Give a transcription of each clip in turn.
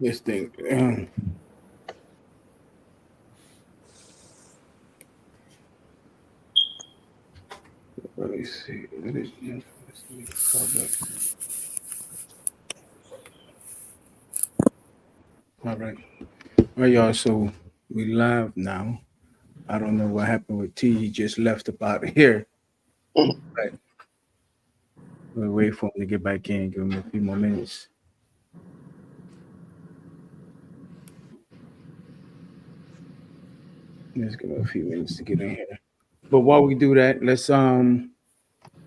this thing. Let me see. All right. All right, y'all. So we live now. I don't know what happened with T. He just left up out of here. But we'll wait for him to get back in. Give him a few more minutes. Let's give him a few minutes to get in here. But while we do that, let's allow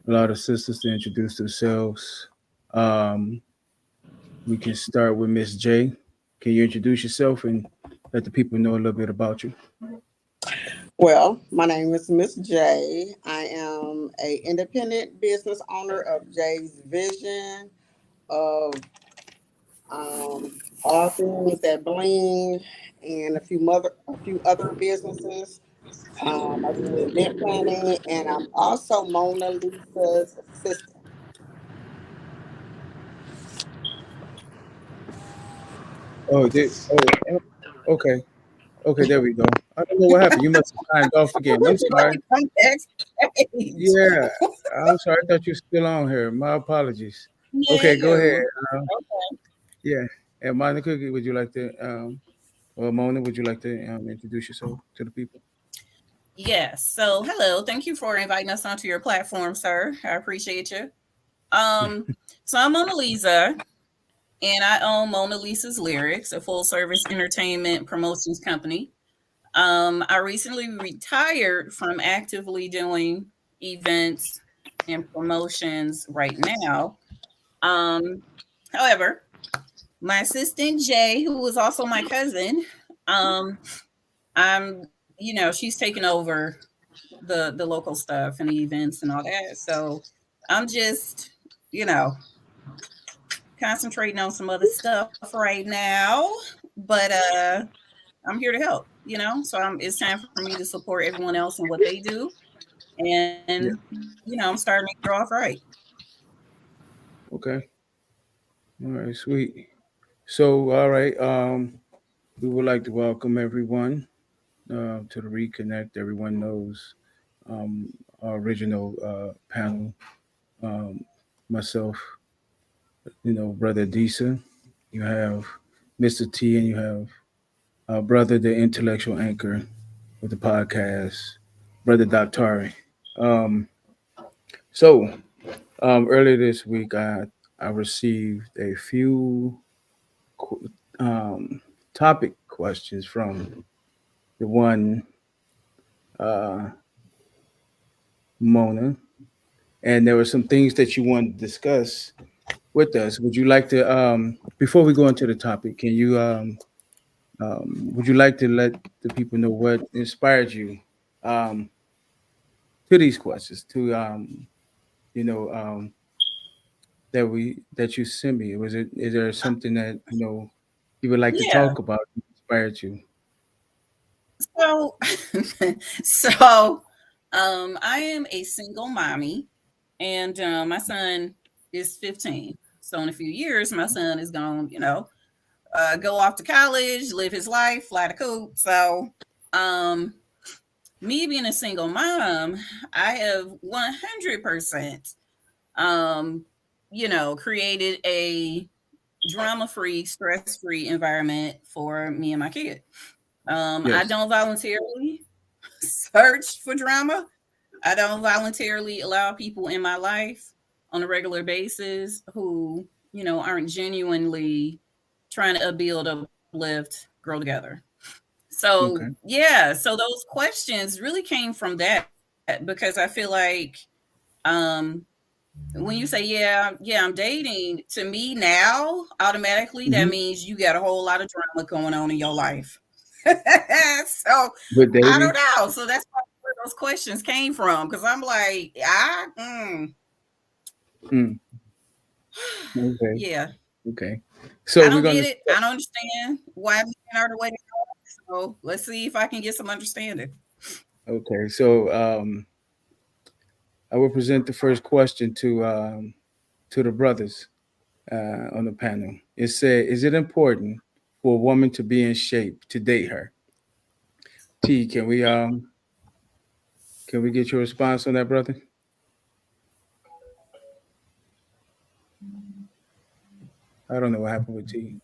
the sisters to introduce themselves. Um, we can start with Miss J. Can you introduce yourself and let the people know a little bit about you? Well, my name is Miss J. I am a independent business owner of J's Vision of all things that bling and a few other businesses. I do event planning, and I'm also Mona Lisa's assistant. Oh, okay. Okay, there we go. I don't know what happened. You must have signed off again. I'm Would you like sorry. to come backstage? Yeah, I'm sorry. I thought you were still on here. My apologies. Okay, go ahead. No. Um, Okay. yeah. And Monica, would you like to, or Mona, would you like to introduce yourself to the people? Yes. So, hello. Thank you for inviting us onto your platform, sir. I appreciate you. Um, so I'm Mona Lisa, and I own Mona Lisa's Lyrics, a full service entertainment promotions company. I recently retired from actively doing events and promotions right now. Um, However, my assistant Jay, who was also my cousin, um, she's taken over the local stuff and the events and all that. So I'm just, you know, concentrating on some other stuff right now. But I'm here to help, So it's time for me to support everyone else and what they do. And, Yeah. I'm starting to make it off right. Okay. All right. Sweet. So, all right. We would like to welcome everyone to the Reconnect. Everyone knows um, our original panel. Um, myself, Brother Disa. You have Mr. T, and you have Brother, the intellectual anchor with the podcast, Brother Doctari. Um, so earlier this week, I received a few qu- um, topic questions from the one uh, Mona, and there were some things that you wanted to discuss with us. Would you like to, before we go into the topic, would you like to let the people know what inspired you um, to these questions? You know, um, that you sent me. Is there something that you would like to Yeah. talk about that inspired you? So, so, I am a single mommy, and my son is 15. So in a few years, my son is going, go off to college, live his life, fly the coop. So, um, me being a single mom, I have 100%, um, created a drama-free, stress-free environment for me and my kid. I Yes. don't voluntarily search for drama. I don't voluntarily allow people in my life on a regular basis who, aren't genuinely trying to build, uplift, grow together. So, Okay. yeah, so those questions really came from that because I feel like um when you say yeah, I'm dating, to me now, automatically that Hmm. means you got a whole lot of drama going on in your life. So With I don't dating. know. So that's where those questions came from because I'm like, Mm, okay. yeah, Okay. I So we're don't gonna. get it. I don't understand why men are the way they are. So let's see if I can get some understanding. Okay. So I will present the first question to the brothers on the panel. It said, "Is it important for a woman to be in shape to date her? T, can we get your response on that, brother? I don't know what happened with T.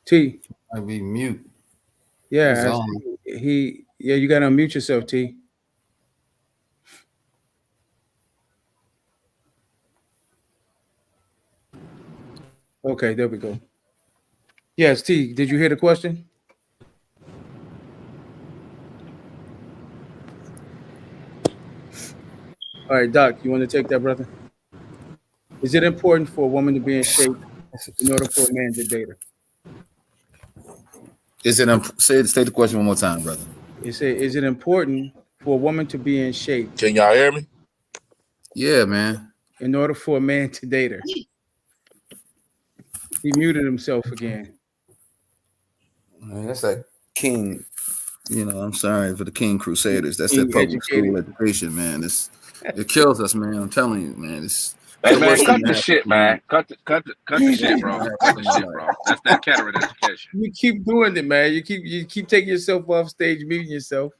T, Might be mute. yeah, He's I on. see yeah, you gotta unmute yourself, T. Okay, there we go. Yes, T, did you hear the question? All right, Doc, you want to take that, brother? Is it important for a woman to be in shape in order for a man to date her? Is it say the question one more time, brother? Is it important for a woman to be in shape Can y'all hear me? Yeah, man. in order for a man to date her? He muted himself again. Man, that's that King. You know, I'm sorry for the King Crusaders. That's King that public educated. school education, man. It kills us, man. I'm telling you, man. It's Hey the man, worst cut thing the that shit, man. Cut the shit, bro. Cut the shit, bro. That's that Caterpillar education. You keep doing it, man. You keep taking yourself off stage, muting yourself.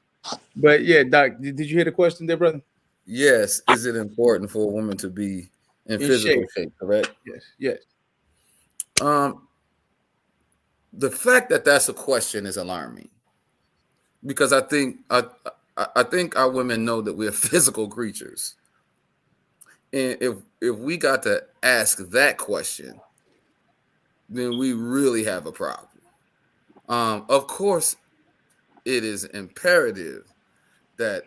But yeah, Doc, did you hear the question there, brother? Yes. Is it important for a woman to be in physical shape? Correct. Yes. The fact that that's a question is alarming because I think our women know that we're physical creatures, and if we got to ask that question, then we really have a problem. Of course, it is imperative that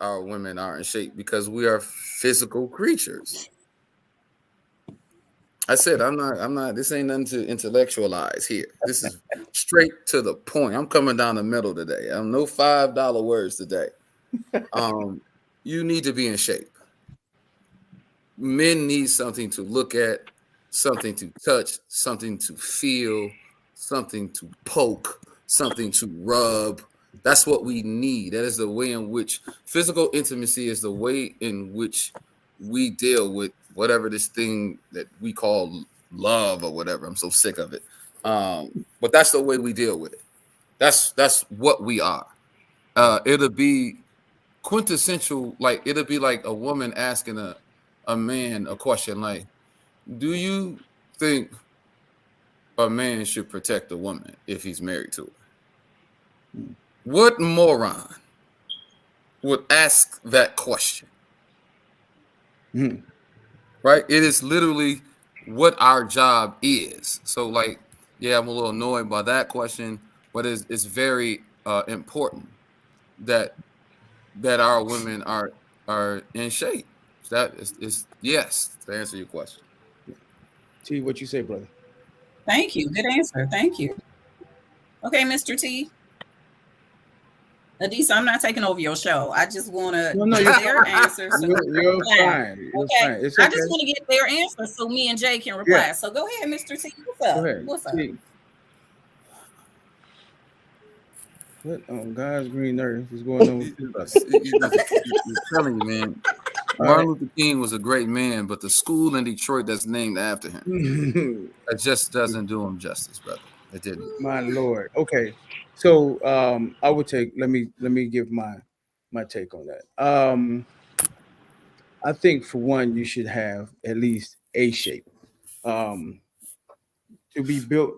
our women are in shape because we are physical creatures. I said I'm not this ain't nothing to intellectualize here. This is straight to the point. I'm coming down the middle today. I'm no $5 words today. You need to be in shape. Men need something to look at, something to touch, something to feel, something to poke, something to rub. That's what we need. That is the way in which physical intimacy is the way in which we deal with whatever this thing that we call love or whatever. I'm so sick of it. But that's the way we deal with it. That's what we are. It'll be quintessential, like it'll be like a woman asking a man a question like, do you think a man should protect a woman if he's married to her? What moron would ask that question? Right? It is literally what our job is. So, like, yeah, I'm a little annoyed by that question, but it's very important that our women are in shape. That is yes, to answer your question. T, what you say, brother? Thank you. Good answer. Thank you. Okay, Mr. T. Adisa, I'm not taking over your show. I just want to get their answers. So you're fine. You're fine. It's okay. I just want to get their answers so me and Jay can reply. Yeah. So go ahead, Mr. T. What's up? Go ahead. What's up? T. What on God's green earth is going on with us? I'm telling you, man. Martin Luther King was a great man, but the school in Detroit that's named after him, it just doesn't do him justice, brother. It didn't. My Lord. Okay. So I would take let me give my take on that. I think for one, you should have at least a shape. To be built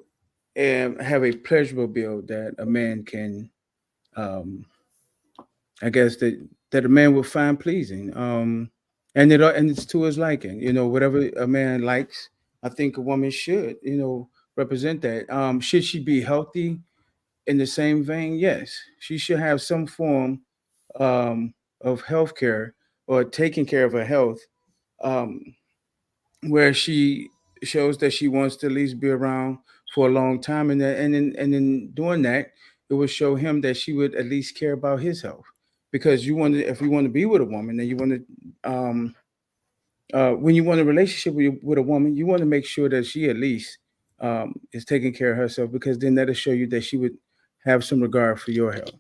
and have a pleasurable build that a man can I guess that a man will find pleasing. And it's to his liking. You know, whatever a man likes, I think a woman should, represent that. Should she be healthy in the same vein? Yes. She should have some form of health care or taking care of her health, where she shows that she wants to at least be around for a long time, and in doing that, it would show him that she would at least care about his health. Because if you want to be with a woman, then you want to, when you want a relationship with a woman, you want to make sure that she at least is taking care of herself, because then that'll show you that she would have some regard for your health.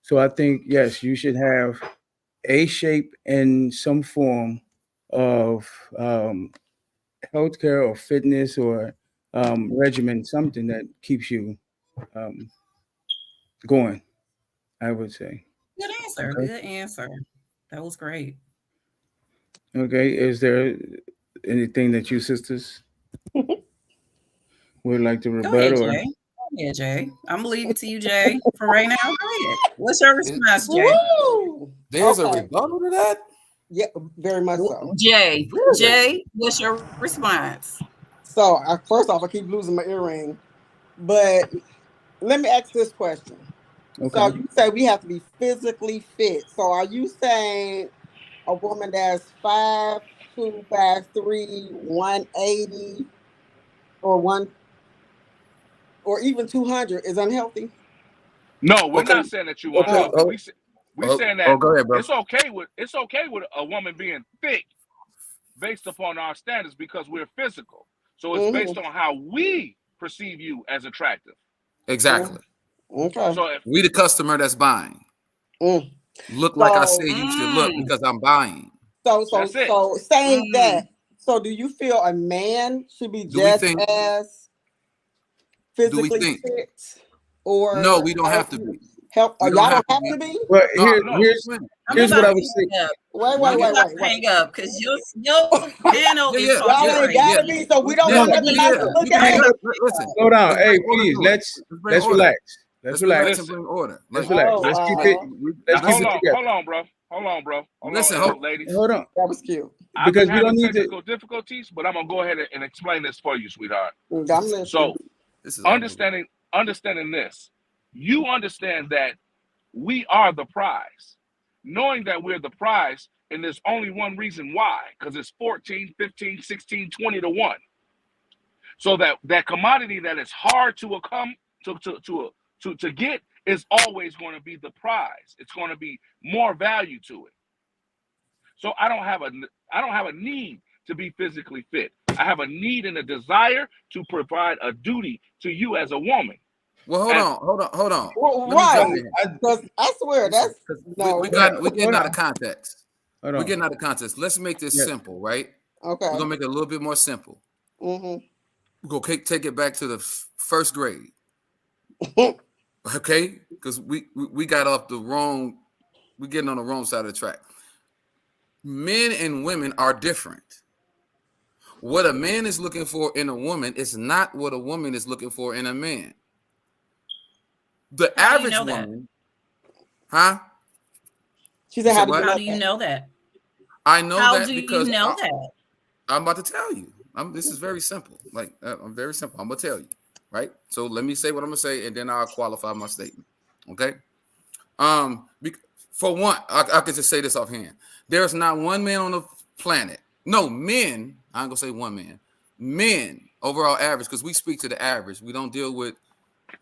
So I think, yes, you should have a shape and some form of healthcare or fitness or regimen, something that keeps you going, I would say. Good answer. Okay. Good answer. That was great. Okay. Is there anything that you sisters would like to Go ahead, rebut or? Jay. Go ahead, Jay. I'm gonna leave it to you, Jay, for right now. Go ahead. What's your response, Jay? Woo! There's a Okay. rebuttal to that. Yeah, very much so. Jay, Really? Jay, what's your response? So first off, I keep losing my earring, but let me ask this question. So Okay. you say we have to be physically fit. So are you saying a woman that's 5'2", 5'3", 180, or even 200 is unhealthy? No, we're Okay. not saying that you Okay. unhealthy. We saying that go ahead, bro. it's okay with a woman being thick based upon our standards because we're physical. So it's based on how we perceive you as attractive. Exactly. Okay. So if We the customer that's buying. Mm. Look like I So- say you should look because I'm buying. So That's it. saying that, so do you feel a man should be Do we just think- as we physically think- fit? Or No, we don't have to be. Help? We Y'all don't don't have have to to be? Well, No, here's I'm here's about what I to would say. hang up. Wait. I'm about to hang up because your panel is Yeah. talking Y'all ain't crazy. gotta be, so we don't Yeah, want nothing nice to You look can hang at. up. Listen. Slow down. Let's Hey, bring order please, to it. let's bring order. relax. Let's Let's relax. relax and bring order. Let's Like, relax. Oh, Let's keep wow. it. Let's Now, keep hold it on, together. hold on, bro. Hold Listen, on, ladies. Hold on, That was cute. I've because been we don't having need to. technical difficulties, but I'm gonna go ahead and explain this for you, sweetheart. I'm listening. So this is unbelievable. understanding this, you understand that we are the prize. Knowing that we're the prize, and there's only one reason why, because it's 14, 15, 16, 20 to 1. So that commodity that is hard to come to get is always going to be the prize. It's going to be more value to it. So I don't have a need to be physically fit. I have a need and a desire to provide a duty to you as a woman. Well, hold on. Well, Let me jump right. in. Because I swear that's no. We getting out of context. Hold We're on. getting out of context. Let's make this Yeah. simple, right? Okay. We're gonna make it a little bit more simple. Mm-hmm. We're gonna take it back to the first grade, okay? Because we got off the wrong. We're getting on the wrong side of the track. Men and women are different. What a man is looking for in a woman is not what a woman is looking for in a man. The How do you average know that? woman, huh? She said, So "How do you what? know How do you that?" know that? I know How that do because you know that? I'm about to tell you. This is very simple. Like I'm very simple. I'm gonna tell you, right? So let me say what I'm gonna say, and then I'll qualify my statement. Okay. For one, I could just say this offhand. There's not one man on the planet. No men. I ain't gonna say one man. Men overall average, because we speak to the average. We don't deal with,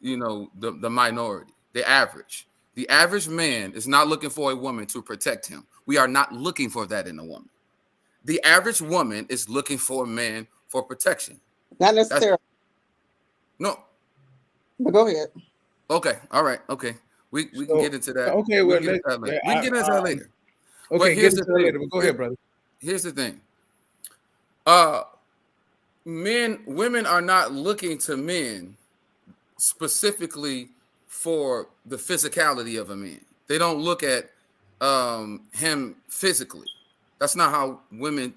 the minority. The average. The average man is not looking for a woman to protect him. We are not looking for that in a woman. The average woman is looking for a man for protection. Not necessarily. No. But go ahead. Okay. All right. Okay. We can get into that. Okay, we well, can get into that later. yeah, We can get into that later. Okay, But here's get the into it thing. later. But go ahead, brother. Here's the thing. Women are not looking to men specifically for the physicality of a man. They don't look at him physically. That's not how women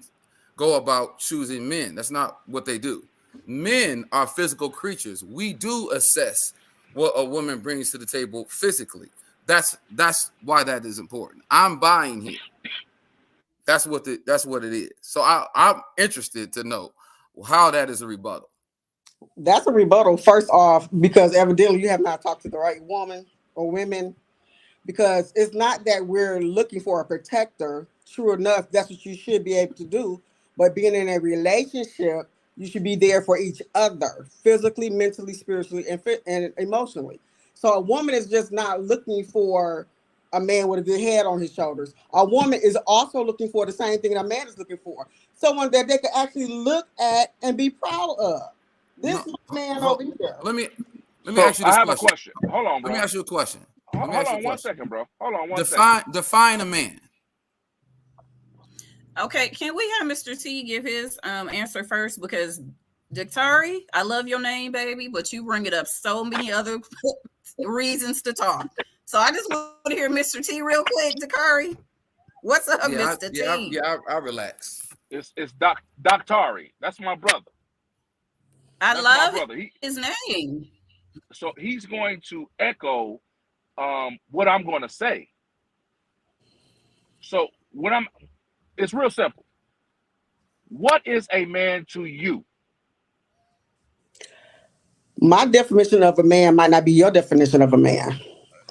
go about choosing men. That's not what they do. Men are physical creatures. We do assess what a woman brings to the table physically. That's why that is important. I'm buying here. That's what it is. So I'm interested to know how that is a rebuttal. That's a rebuttal, first off, because evidently you have not talked to the right woman or women. Because it's not that we're looking for a protector. True enough, that's what you should be able to do. But being in a relationship, you should be there for each other, physically, mentally, spiritually, and emotionally. So a woman is just not looking for a man with a good head on his shoulders. A woman is also looking for the same thing that a man is looking for. Someone that they can actually look at and be proud of. This man over here. Let me So ask you this I have a question. question. Hold on, bro. Let me ask you a question. Hold on one second, bro. Hold on one second. Define a man. Okay, can we have Mr. T give his answer first? Because Dictari, I love your name, baby, but you bring it up so many other reasons to talk. So I just want to hear Mr. T real quick. Dictari, what's up, Mr. T? I relax. It's Doctari. That's my brother. I That's my love brother. his name. So he's going to echo what I'm going to say. So it's real simple. What is a man to you? My definition of a man might not be your definition of a man.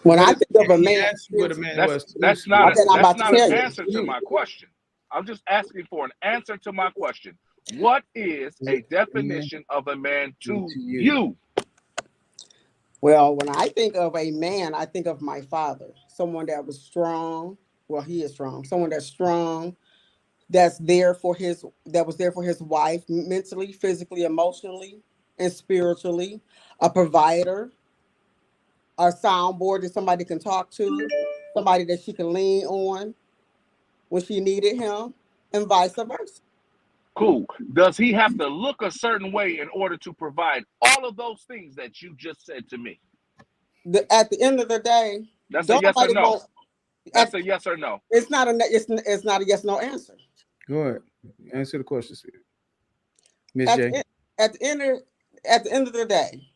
When I think of a man, what a man was. That's not Okay, I'm about an to tell you. answer to my question. I'm just asking for an answer to my question. What is a definition of a man to you? Well, when I think of a man, I think of my father, someone that was strong. Well, he is strong. Someone that's strong, that was there for his wife, mentally, physically, emotionally, and spiritually. A provider, a soundboard that somebody can talk to, somebody that she can lean on when she needed him, and vice versa. Cool. Does he have to look a certain way in order to provide all of those things that you just said to me? At the end of the day, That's a yes or nobody no. wants- That's a yes or no. It's not a yes no answer. Go ahead. Answer the question, Miss At J. the, at the end of the day,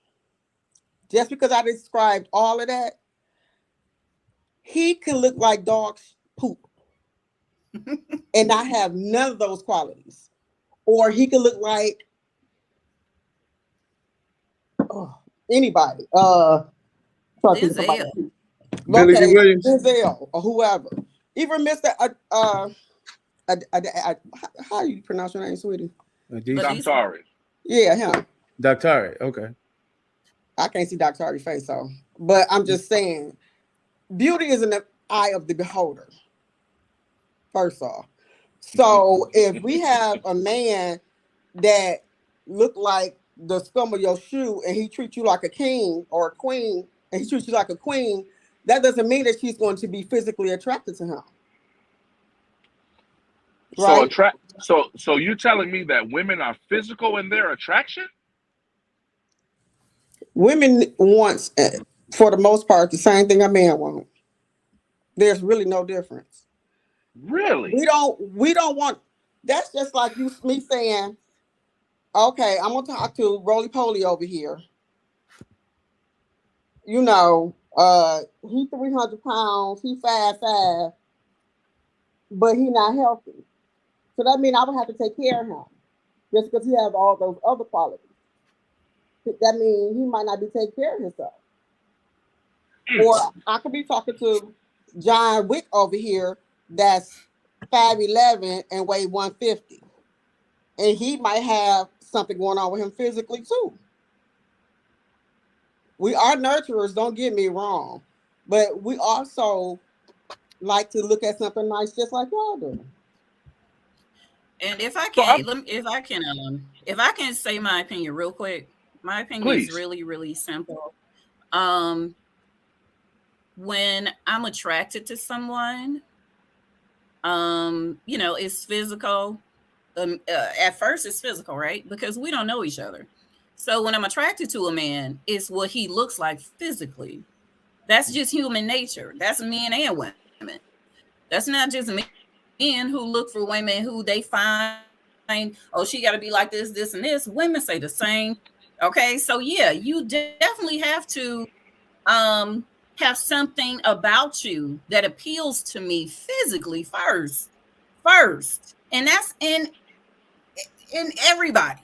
just because I described all of that, he can look like dog poop and not have none of those qualities. Or he can look like anybody. Denzel. Billy D. Williams. Denzel or whoever. Even Mr. How do you pronounce your name, sweetie? I'm sorry. Yeah, him. Doctari. Okay. I can't see Dr. Hardy's face, so. But I'm just saying, beauty is in the eye of the beholder, first off. So if we have a man that look like the scum of your shoe and he treats you like a king or a queen, and he treats you like a queen, that doesn't mean that she's going to be physically attracted to him. Right? So you're telling me that women are physical in their attraction? Women want, for the most part, the same thing a man wants. There's really no difference. Really? We don't want. That's just like me saying, okay, I'm gonna talk to Roly Poly over here. You know, he's 300 pounds, he's 5'5", but he's not healthy. So that means I would have to take care of him just because he has all those other qualities. That means he might not be taking care of himself. Or I could be talking to John Wick over here that's 5'11" and weigh 150. And he might have something going on with him physically too. We are nurturers, don't get me wrong. But we also like to look at something nice just like y'all do. And if I can say my opinion real quick, my opinion is really, really simple. When I'm attracted to someone, it's physical. At first it's physical, right? Because we don't know each other. So when I'm attracted to a man, it's what he looks like physically. That's just human nature. That's men and women. That's not just men who look for women who they find, oh, she got to be like this, this, and this. Women say the same. Okay, so yeah, you definitely have to have something about you that appeals to me physically first, and that's in everybody.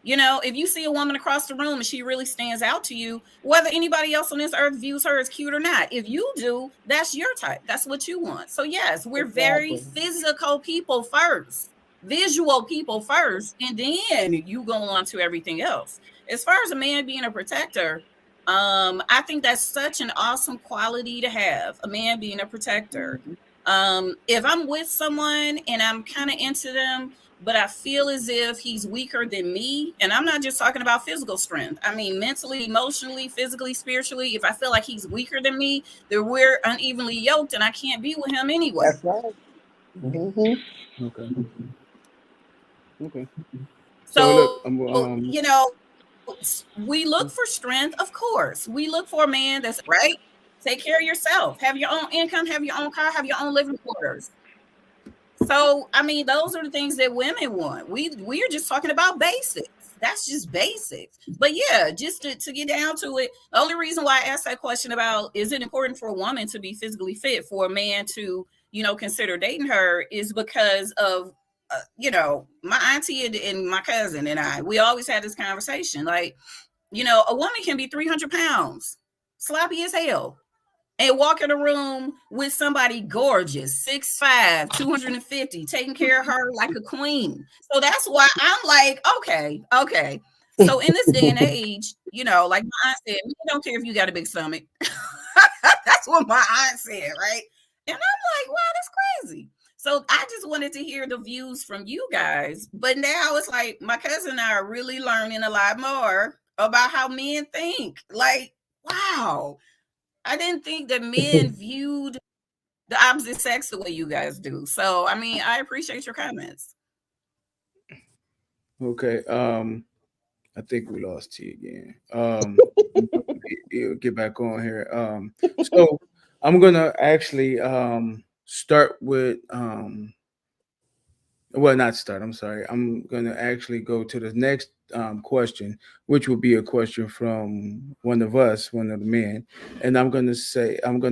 You know, if you see a woman across the room and she really stands out to you, whether anybody else on this earth views her as cute or not, if you do, that's your type. That's what you want. So yes, we're very physical people first, visual people first, and then you go on to everything else. As far as a man being a protector, I think that's such an awesome quality to have, a man being a protector. If I'm with someone and I'm kind of into them, but I feel as if he's weaker than me, and I'm not just talking about physical strength. I mean, mentally, emotionally, physically, spiritually. If I feel like he's weaker than me, then we're unevenly yoked, and I can't be with him anyway. That's right. Mm-hmm. Okay. So So, look, you know, we look for strength, of course. We look for a man that's right. Take care of yourself, have your own income, have your own car, have your own living quarters. So, I mean, those are the things that women want. We're just talking about basics. That's just basics. But yeah, just to get down to it, the only reason why I asked that question about is it important for a woman to be physically fit for a man to, consider dating her is because of, my auntie and my cousin and we always had this conversation. Like, a woman can be 300 pounds, sloppy as hell, and walk in a room with somebody gorgeous, 6'5", 250, taking care of her like a queen. So that's why I'm like, okay. So in this day and age, like my aunt said, we don't care if you got a big stomach. That's what my aunt said, right? And I'm like, wow, that's crazy. So I just wanted to hear the views from you guys. But now it's like my cousin and I are really learning a lot more about how men think. Like, wow. I didn't think that men viewed the opposite sex the way you guys do. So, I mean, I appreciate your comments. okay. I think we lost T again. Get back on here. So I'm gonna actually start with well, not start. I'm sorry. I'm gonna actually go to the next question, which will be a question from one of us, one of the men, and I'm gonna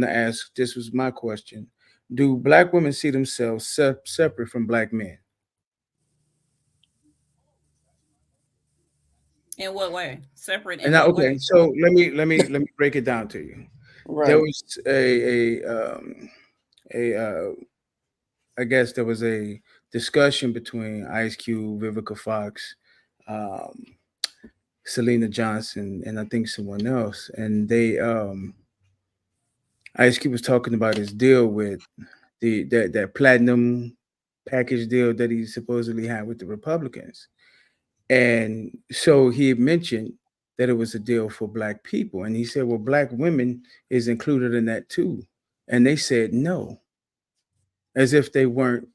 ask. This was my question: do Black women see themselves separate from Black men? In what way? Separate And in now, what okay, way? so let me break it down to you. There Right. was a I guess there was a discussion between Ice Cube, Vivica Fox, um, Selena Johnson, and I think someone else, and they Ice Cube was talking about his deal with that platinum package deal that he supposedly had with the Republicans. And so he had mentioned that it was a deal for Black people. And he said, well, Black women is included in that too. And they said no, as if they weren't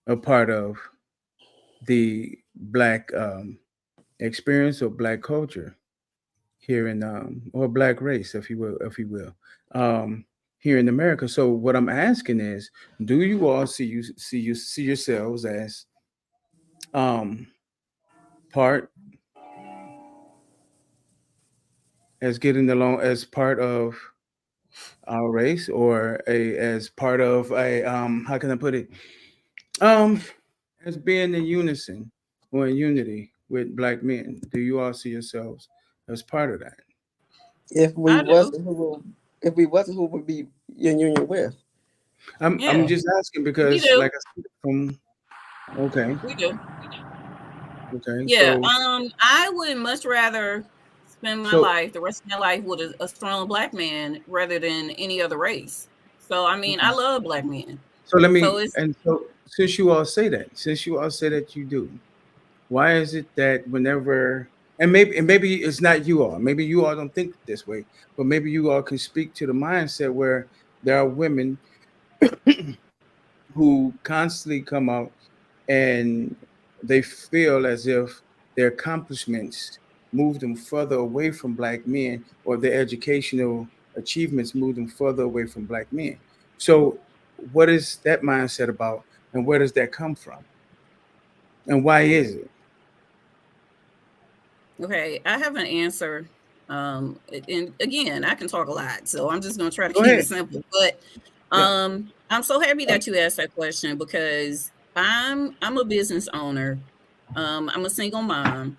a part of the Black experience or Black culture here in or Black race, if you will, here in America. So what I'm asking is, do you all see yourselves as um, part as getting along as part of our race, or as part of a how can I put it, um as being in unison or in unity with Black men? Do you all see yourselves as part of that? If we I do. wasn't, who would be in union with? I'm Yeah, just asking we because, do. like I said, from okay, We do. okay, Yeah. so I would much rather spend my so life, the rest of my life, with a strong Black man rather than any other race. So, I mean, I okay. love Black men. So let So me, it's and so since you all say that you do, why is it that whenever, and maybe it's not you all, maybe you all don't think this way, but maybe you all can speak to the mindset where there are women who constantly come out and they feel as if their accomplishments move them further away from Black men, or their educational achievements move them further away from Black men. So what is that mindset about, and where does that come from, and why is it? okay. I have an answer. And again, I can talk a lot, so I'm just gonna try to Go keep it ahead. simple. But Yeah. I'm so happy that you asked that question because I'm a business owner. I'm a single mom,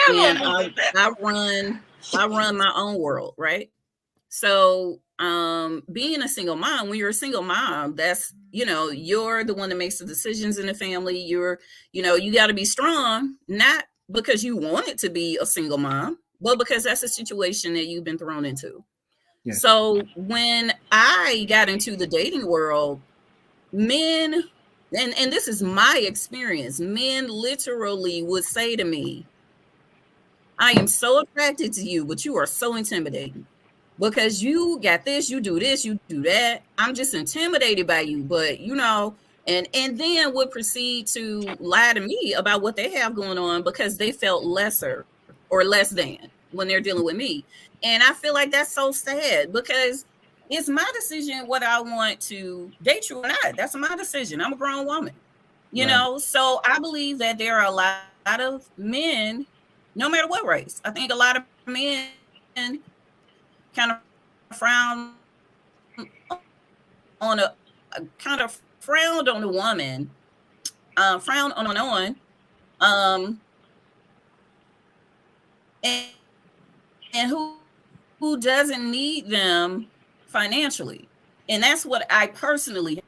and I run my own world, right? So, being a single mom, when you're a single mom, that's, you're the one that makes the decisions in the family. You got to be strong, not because you want it to be a single mom, but because that's a situation that you've been thrown into. Yes. So, when I got into the dating world, men, and this is my experience, men literally would say to me, I am so attracted to you, but you are so intimidating because you got this, you do that. I'm just intimidated by you. But and then would proceed to lie to me about what they have going on because they felt lesser or less than when they're dealing with me. And I feel like that's so sad because it's my decision whether I want to date you or not. That's my decision. I'm a grown woman, you Right. know. So I believe that there are a lot of men, no matter what race. I think a lot of men kind of frown on a kind of frowned on a woman, frowned on, and who doesn't need them financially, and that's what I personally.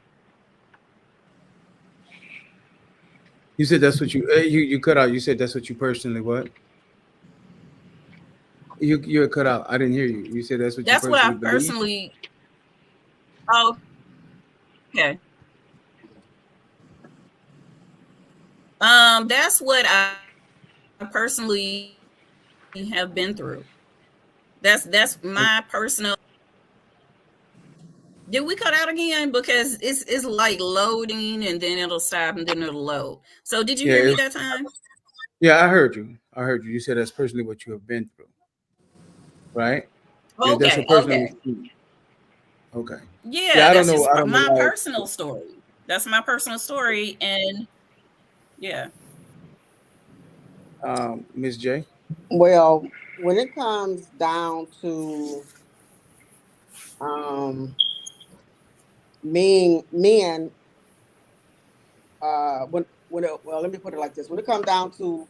You said that's what you cut out. You said that's what you personally what? You cut out. I didn't hear you. You said that's what That's you what I personally believe. personally. Oh, okay. That's what I personally have been through. That's my personal. Did we cut out again? Because it's like loading and then it'll stop and then it'll load. So did you Yeah, hear me that time? yeah, I heard you. I heard you. You said that's personally what you have been through, right? Yeah, that's Okay, a personal. okay. Okay. Yeah, Yeah, I don't that's know. just I don't know my why. personal story. That's my personal story, and yeah. Miss J. Well, when it comes down to um men, well, let me put it like this: when it comes down to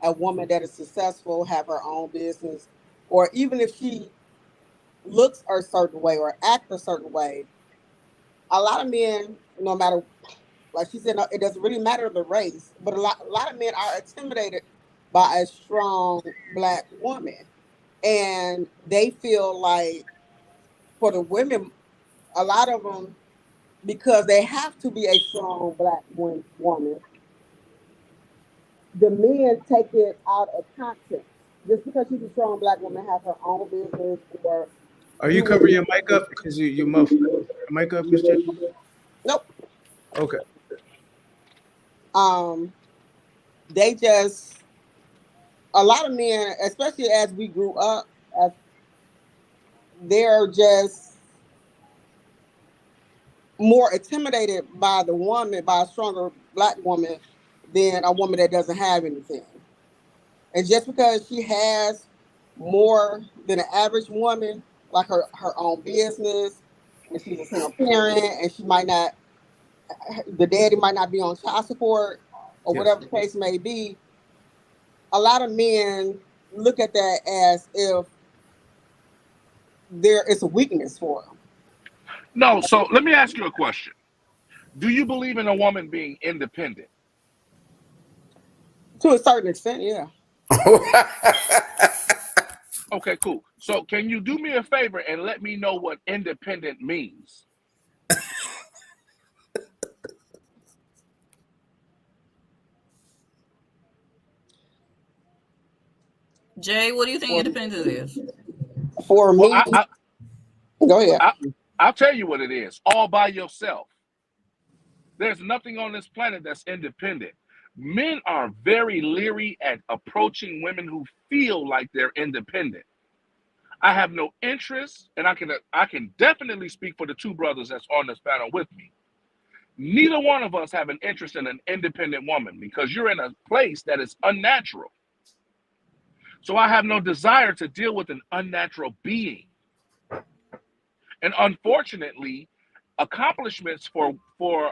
a woman that is successful, have her own business, or even if she looks a certain way or act a certain way, a lot of men, no matter, like she said, no, it doesn't really matter the race, but a lot of men are intimidated by a strong black woman, and they feel like for the women, a lot of them, because they have to be a strong black woman, the men take it out of context. Just because she's a strong black woman, has her own business, or Are you do what covering your mic up because you muffled? Your mic up, Miss J. nope. Okay. Um, they just, a lot of men, especially as we grew up, as they're just more intimidated by the woman, by a stronger black woman, than a woman that doesn't have anything. And just because she has more than an average woman, like her own business, and she's a single parent, and she might not, the daddy might not be on child support, or Yes. whatever the case may be, a lot of men look at that as if there is a weakness for them. No, so let me ask you a question. Do you believe in a woman being independent? To a certain extent, yeah. Okay, cool. So can you do me a favor and let me know what independent means? Jay, what do you think For, independence is? for Well, me, go ahead. I'll tell you what it is. All by yourself. There's nothing on this planet that's independent. Men are very leery at approaching women who feel like they're independent. I have no interest, and I can definitely speak for the two brothers that's on this panel with me. Neither one of us have an interest in an independent woman because you're in a place that is unnatural. So I have no desire to deal with an unnatural being. And unfortunately, accomplishments for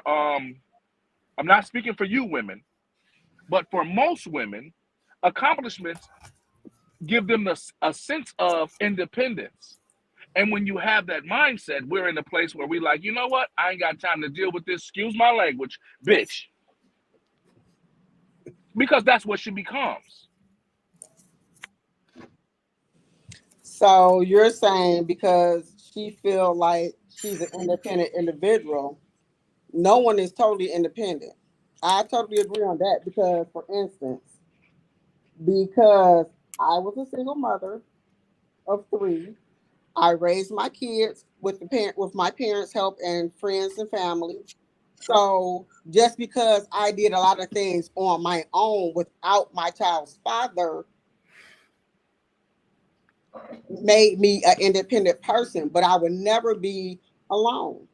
I'm not speaking for you women, but for most women, accomplishments give them a sense of independence. And when you have that mindset, we're in a place where we like, you know what? I ain't got time to deal with this, excuse my language, bitch. Because that's what she becomes. So you're saying because she feel like she's an independent individual, no one is totally independent. I totally agree on that because, for instance, because I was a single mother of three, I raised my kids with my parents' help and friends and family. So just because I did a lot of things on my own without my child's father made me an independent person, but I would never be alone.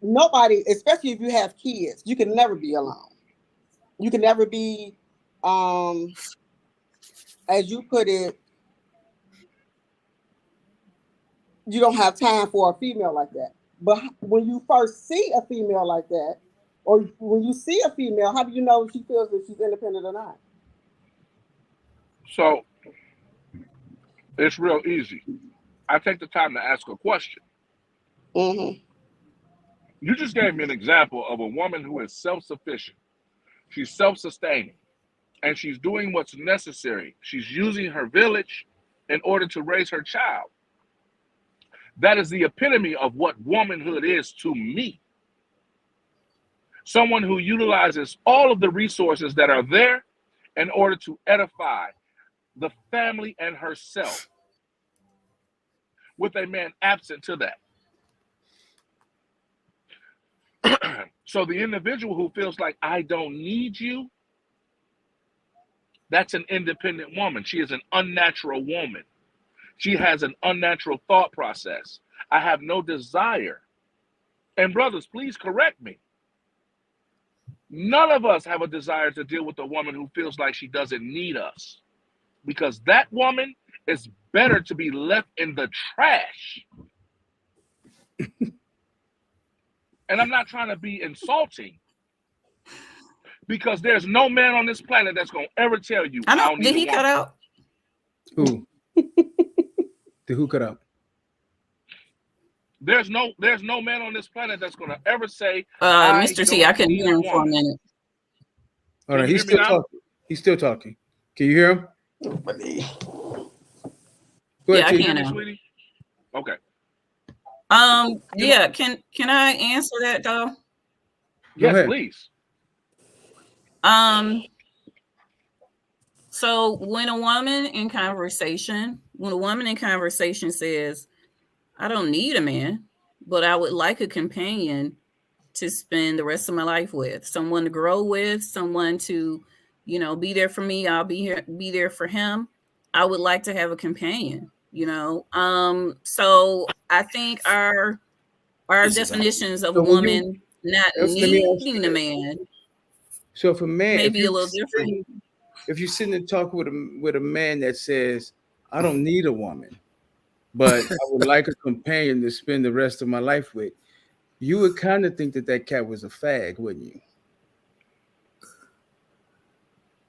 Nobody, especially if you have kids, you can never be alone. You can never be, as you put it, you don't have time for a female like that. But when you first see a female like that, or when you see a female, how do you know if she feels that she's independent or not? So it's real easy. I take the time to ask a question. Mm-hmm. You just gave me an example of a woman who is self-sufficient. She's self-sustaining, and she's doing what's necessary. She's using her village in order to raise her child. That is the epitome of what womanhood is to me. Someone who utilizes all of the resources that are there in order to edify the family and herself, with a man absent to that. So the individual who feels like I don't need you, that's an independent woman. She is an unnatural woman. She has an unnatural thought process. I have no desire. And brothers, please correct me. None of us have a desire to deal with a woman who feels like she doesn't need us, because that woman is better to be left in the trash. And I'm not trying to be insulting, because there's no man on this planet that's going to ever tell you, I know. don't need Did a he cut woman. out? Who? The who cut up? There's no man on this planet that's going to ever say, I Mr. T, I don't couldn't need hear a him for a woman. minute. All right, Can you he's hear me still now? talking. He's still talking. Can you hear him? Nobody. Go Yeah, I ahead, T. can Hey, now. sweetie? Okay. Yeah, can I answer that though? Go Yes, ahead. please. So when a woman in conversation says, I don't need a man, but I would like a companion to spend the rest of my life with, someone to grow with, someone to, be there for me. I'll be there for him. I would like to have a companion, So I think our definitions of a So when you- woman not let me ask you needing a man So if a man, may if be a little different. if you're sitting and talking with a man that says, I don't need a woman, but I would like a companion to spend the rest of my life with, you would kind of think that cat was a fag, wouldn't you?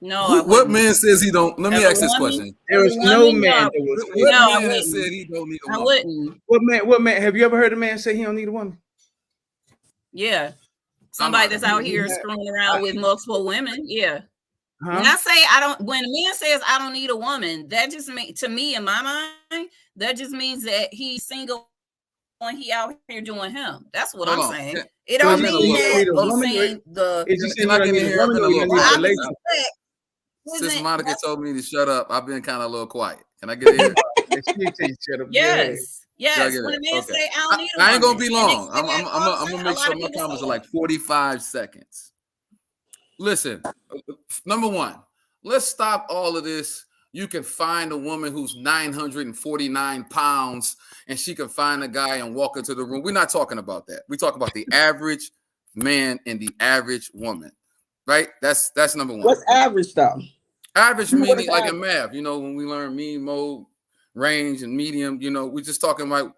No, I What wouldn't. man says he don't? Let me As a ask this woman- question. There as is a no woman, man no. that was. What No, I man has wouldn't. said he don't need a I woman? wouldn't. What man? Have you ever heard a man say he don't need a woman? Yeah. Somebody that's out here Yeah. screwing around with multiple women. Yeah. Huh? When I say when a man says I don't need a woman, that just means, to me, in my mind, that just means that he's single and he out here doing him. That's what Hold I'm on. saying. Can- It can I don't get a mean little- that Need a he's woman, saying the Is he saying Can I you get don't in need here? a woman I've or been you a don't little need a quiet relationship? Since Monica told me to shut up, I've been kind of a little quiet. Can I get in? She tell you shut up. Go ahead. Yes. Y'all get When a it? man Okay. say I don't need a I ain't gonna woman, be and they long. say I'm that all the gonna time, make a lot sure of my people comments say are like 45 seconds. Listen, number one, let's stop all of this. You can find a woman who's 949 pounds and she can find a guy and walk into the room. We're not talking about that. We talk about the average man and the average woman, right? That's number one. What's average though? Average What meaning is like in average? math, when we learn mean, mode, range, and medium, we're just talking about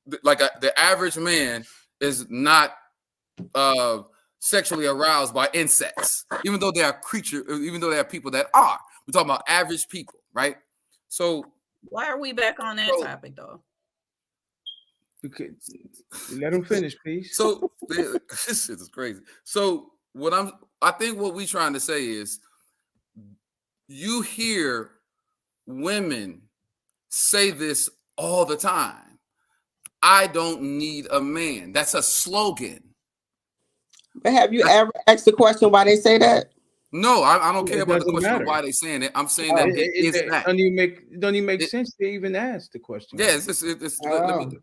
the average man is not sexually aroused by insects, even though there are people that are. We're talking about average people, right? So why are we back on that topic though? Okay. Let him finish, please. So this shit is crazy. So I think what we're trying to say is, you hear women say this all the time. I don't need a man. That's a slogan. But have you ever asked the question why they say that? No, I don't care It about the doesn't question matter. of why they're saying it. I'm saying that it is that. Don't even make sense to even ask the question. Yeah, let me.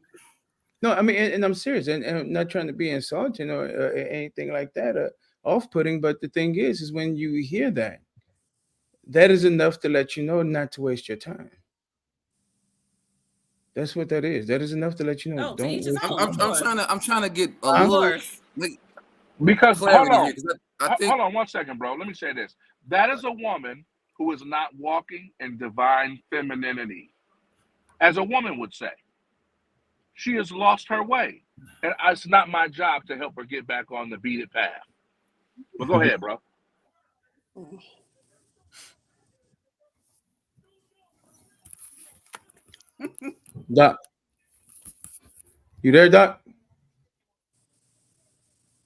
No, I mean, and I'm serious, and I'm not trying to be insulting or anything like that, off-putting. But the thing is when you hear that, that is enough to let you know not to waste your time. That's what that is. That is enough to let you know Oh, to don't each his waste own, your of time. course. I'm trying to get a Of Huh? little course. like Because clarity here because I think hold on 1 second, bro. Let me say this. That is a woman who is not walking in divine femininity, as a woman would say. She has lost her way, and it's not my job to help her get back on the beaten path. But go ahead, bro. Doc, you there, Doc?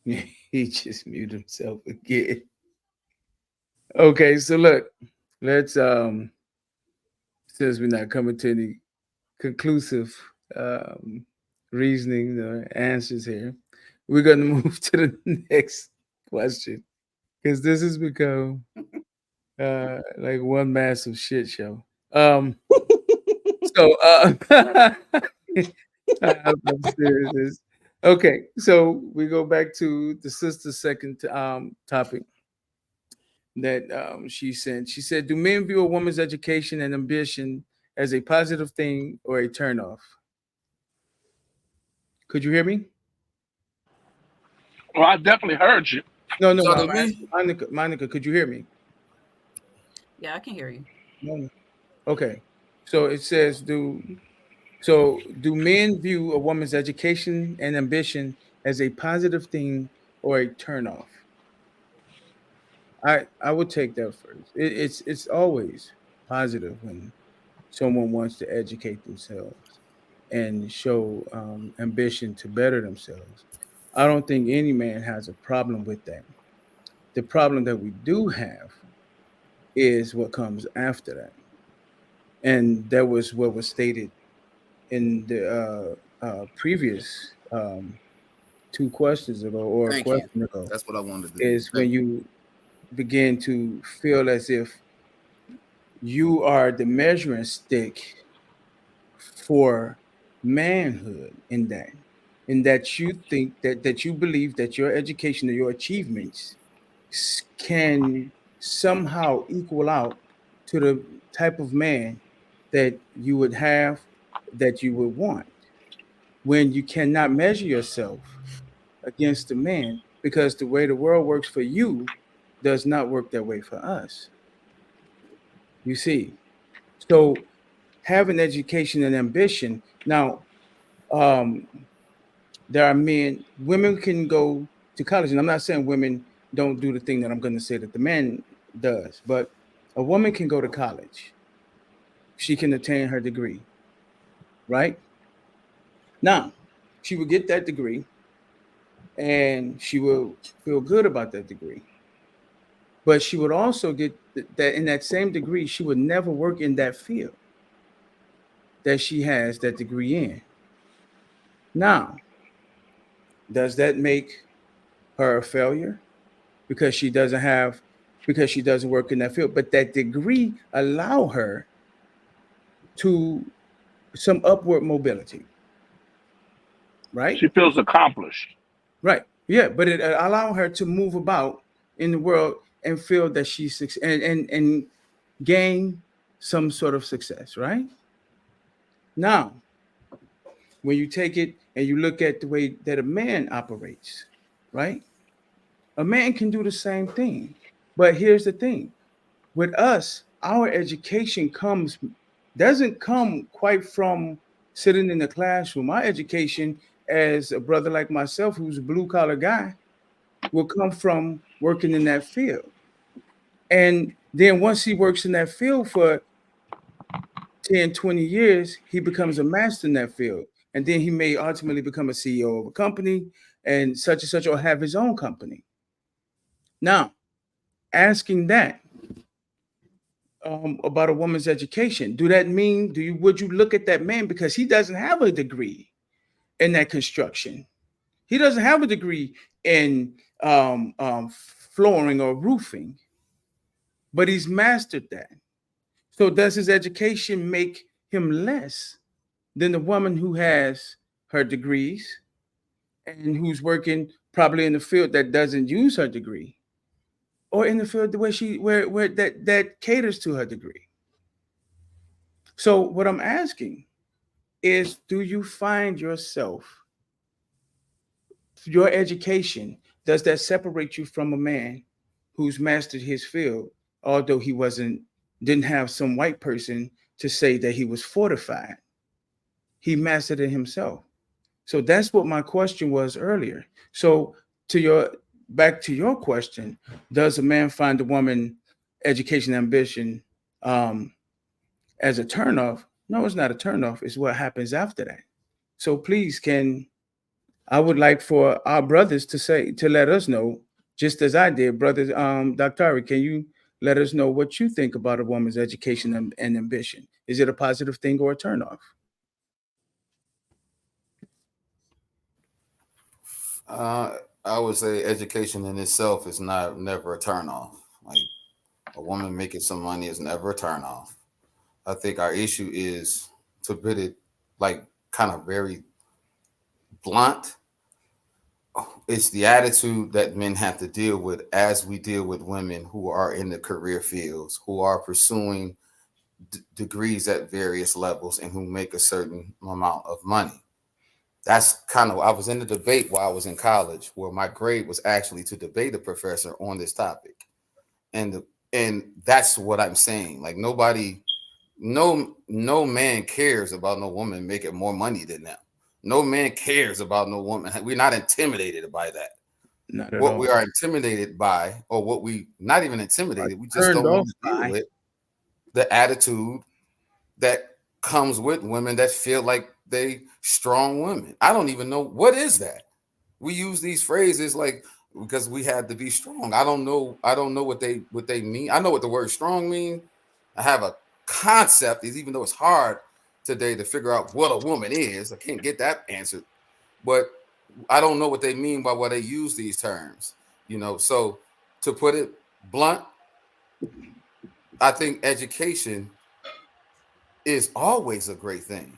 He just muted himself again. Okay, so look, let's since we're not coming to any conclusive um reasoning or answers here, we're gonna move to the next question because this has become like one massive shit show. So I'm serious. Okay, so we go back to the sister's second topic that she sent. She said, "Do men view a woman's education and ambition as a positive thing or a turnoff?" Could you hear me? Well, I definitely heard you. No, you no, talking I'm to me? asking Monica. Monica, could you hear me? Yeah, I can hear you. No. Okay. So it says, do men view a woman's education and ambition as a positive thing or a turnoff? I would take that first. It's always positive when someone wants to educate themselves and show ambition to better themselves. I don't think any man has a problem with that. The problem that we do have is what comes after that, and that was what was stated in the previous two questions ago or a Thank you. question ago. That's what I wanted to do. Is when Thank you. you begin to feel as if you are the measuring stick for manhood in that you think that you believe that your education or your achievements can somehow equal out to the type of man that you would have, that you would want, when you cannot measure yourself against a man, because the way the world works for you does not work that way for us, you see. So having education and ambition now, um there are men, women can go to college, and I'm not saying women don't do the thing that I'm going to say that the man does, but a woman can go to college. She can attain her degree, right? Now, she will get that degree and she will feel good about that degree. But she would also get that in that same degree, she would never work in that field that she has that degree in. Now, does that make her a failure? Because she doesn't have, because she doesn't work in that field, but that degree allow her to some upward mobility, right? She feels accomplished. Right, yeah, but it allow her to move about in the world and feel that she's and gain some sort of success, right? Now, when you take it and you look at the way that a man operates, right? A man can do the same thing, but here's the thing: with us, our education doesn't come quite from sitting in the classroom. Our education, as a brother like myself who's a blue collar guy, will come from working in that field. And then once he works in that field for 10, 20 years, he becomes a master in that field. And then he may ultimately become a CEO of a company and such, or have his own company. Now, asking that, about a woman's education. Do that mean, would you look at that man because he doesn't have a degree in that construction? He doesn't have a degree in flooring or roofing, but he's mastered that. So does his education make him less than the woman who has her degrees and who's working probably in the field that doesn't use her degree, or in the field where that caters to her degree. So what I'm asking is, do you find yourself, your education, does that separate you from a man who's mastered his field, although didn't have some white person to say that he was fortified? He mastered it himself. So that's what my question was earlier. So back to your question, does a man find a woman education ambition as a turnoff? No, it's not a turnoff. It's what happens after that. So please, I would like for our brothers to let us know, just as I did, brothers. Dr. Ari, can you let us know what you think about a woman's education and ambition? Is it a positive thing or a turnoff? I would say education in itself is never a turnoff. Like, a woman making some money is never a turnoff. I think our issue is, to put it like kind of very blunt, it's the attitude that men have to deal with as we deal with women who are in the career fields, who are pursuing degrees at various levels, and who make a certain amount of money. That's kind of, I was in the debate while I was in college, where my grade was actually to debate a professor on this topic. And that's what I'm saying. Like, no man cares about no woman making more money than them. No man cares about no woman. We're not intimidated by that. Not at What all. we are intimidated by, or what we not even intimidated, we just don't want to deal with the attitude that comes with women that feel like they strong women. I don't even know what is that. We use these phrases like, because we had to be strong. I don't know what they mean. I know what the word strong mean. I have a concept, is even though it's hard today to figure out what a woman is. I can't get that answered. But I don't know what they mean by why they use these terms. So to put it blunt, I think education is always a great thing.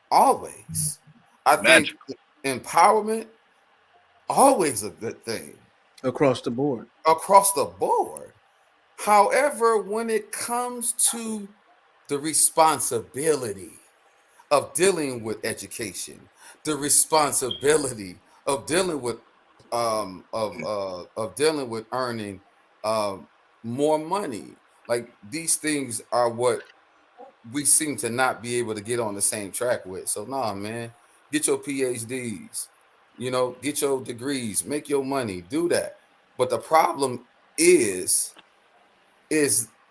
Always. I think empowerment, always a good thing. Across the board. Across the board. However, when it comes to the responsibility of dealing with education, the responsibility of dealing with dealing with earning more money, like, these things are what we seem to not be able to get on the same track with. So, nah, man, get your PhDs, get your degrees, make your money, do that. But the problem is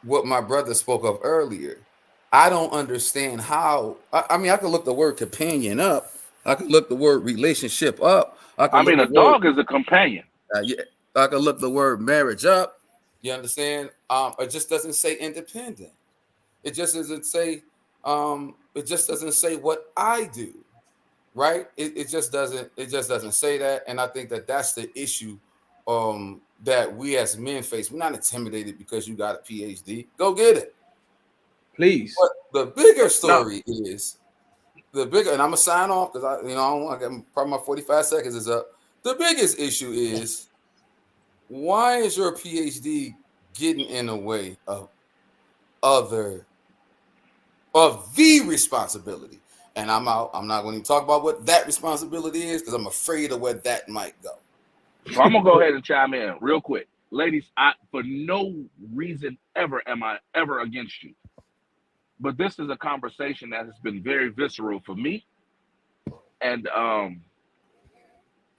what my brother spoke of earlier. I don't understand how. I mean, I could look the word companion up. I could look the word relationship up. I mean, a dog is a companion. Yeah, I could look the word marriage up. You understand? It just doesn't say independent. It just doesn't say. It just doesn't say what I do, right? It just doesn't. It just doesn't say that. And I think that that's the issue that we as men face. We're not intimidated because you got a PhD. Go get it, please. But the bigger story is and I'm gonna sign off because I don't want to get, probably my 45 seconds is up. The biggest issue is, why is your PhD getting in the way of the responsibility? And I'm out. I'm not going to talk about what that responsibility is because I'm afraid of where that might go. So I'm gonna go ahead and chime in real quick, ladies. For no reason ever am I ever against you, but this is a conversation that has been very visceral for me, and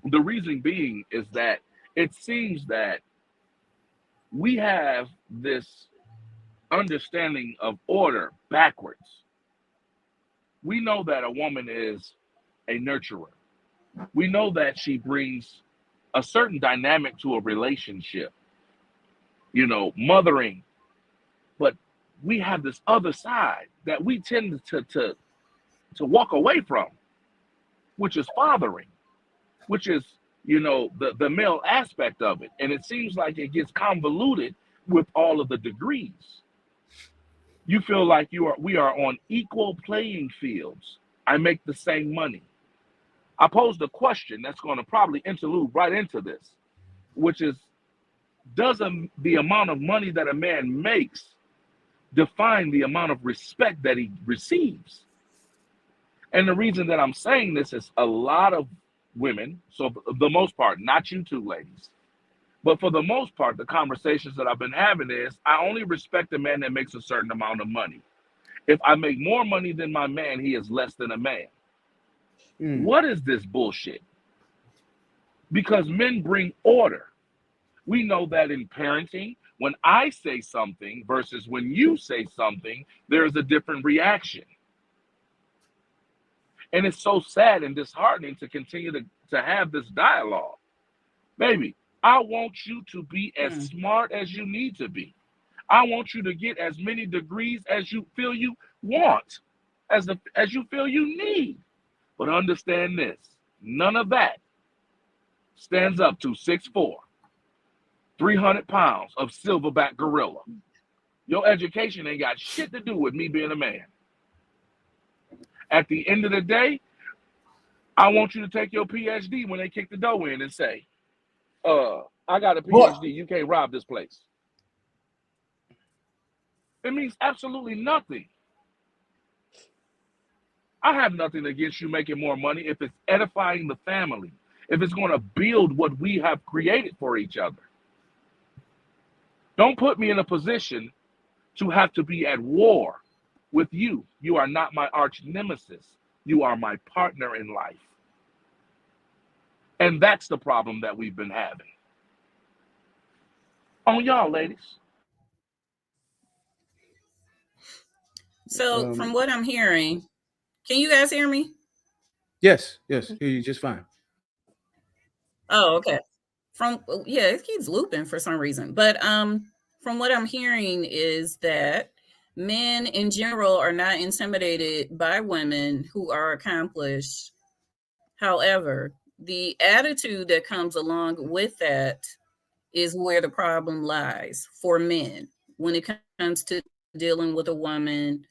the reason being is that it seems that we have this understanding of order backwards. We know that a woman is a nurturer. We know that she brings a certain dynamic to a relationship, mothering. But we have this other side that we tend to walk away from, which is fathering, which is, the male aspect of it. And it seems like it gets convoluted with all of the degrees. You feel like we are on equal playing fields. I make the same money. I posed a question that's going to probably interlude right into this, which is, does the amount of money that a man makes define the amount of respect that he receives? And the reason that I'm saying this is a lot of women, so for the most part, not you two ladies, but for the most part, the conversations that I've been having is, I only respect a man that makes a certain amount of money. If I make more money than my man, he is less than a man. What is this bullshit? Because men bring order. We know that in parenting, when I say something versus when you say something, there's a different reaction. And it's so sad and disheartening to continue to have this dialogue. Baby, I want you to be as smart as you need to be. I want you to get as many degrees as you feel you want, as you feel you need. But understand this, none of that stands up to 6'4", 300 pounds of silverback gorilla. Your education ain't got shit to do with me being a man. At the end of the day, I want you to take your PhD when they kick the door in and say, I got a PhD, you can't rob this place. It means absolutely nothing. I have nothing against you making more money if it's edifying the family, if it's going to build what we have created for each other. Don't put me in a position to have to be at war with you. You are not my arch nemesis. You are my partner in life. And that's the problem that we've been having. On y'all, ladies. So from what I'm hearing, can you guys hear me? Yes, hear you just fine. Oh, okay. It keeps looping for some reason. But from what I'm hearing is that men in general are not intimidated by women who are accomplished. However, the attitude that comes along with that is where the problem lies for men when it comes to dealing with a woman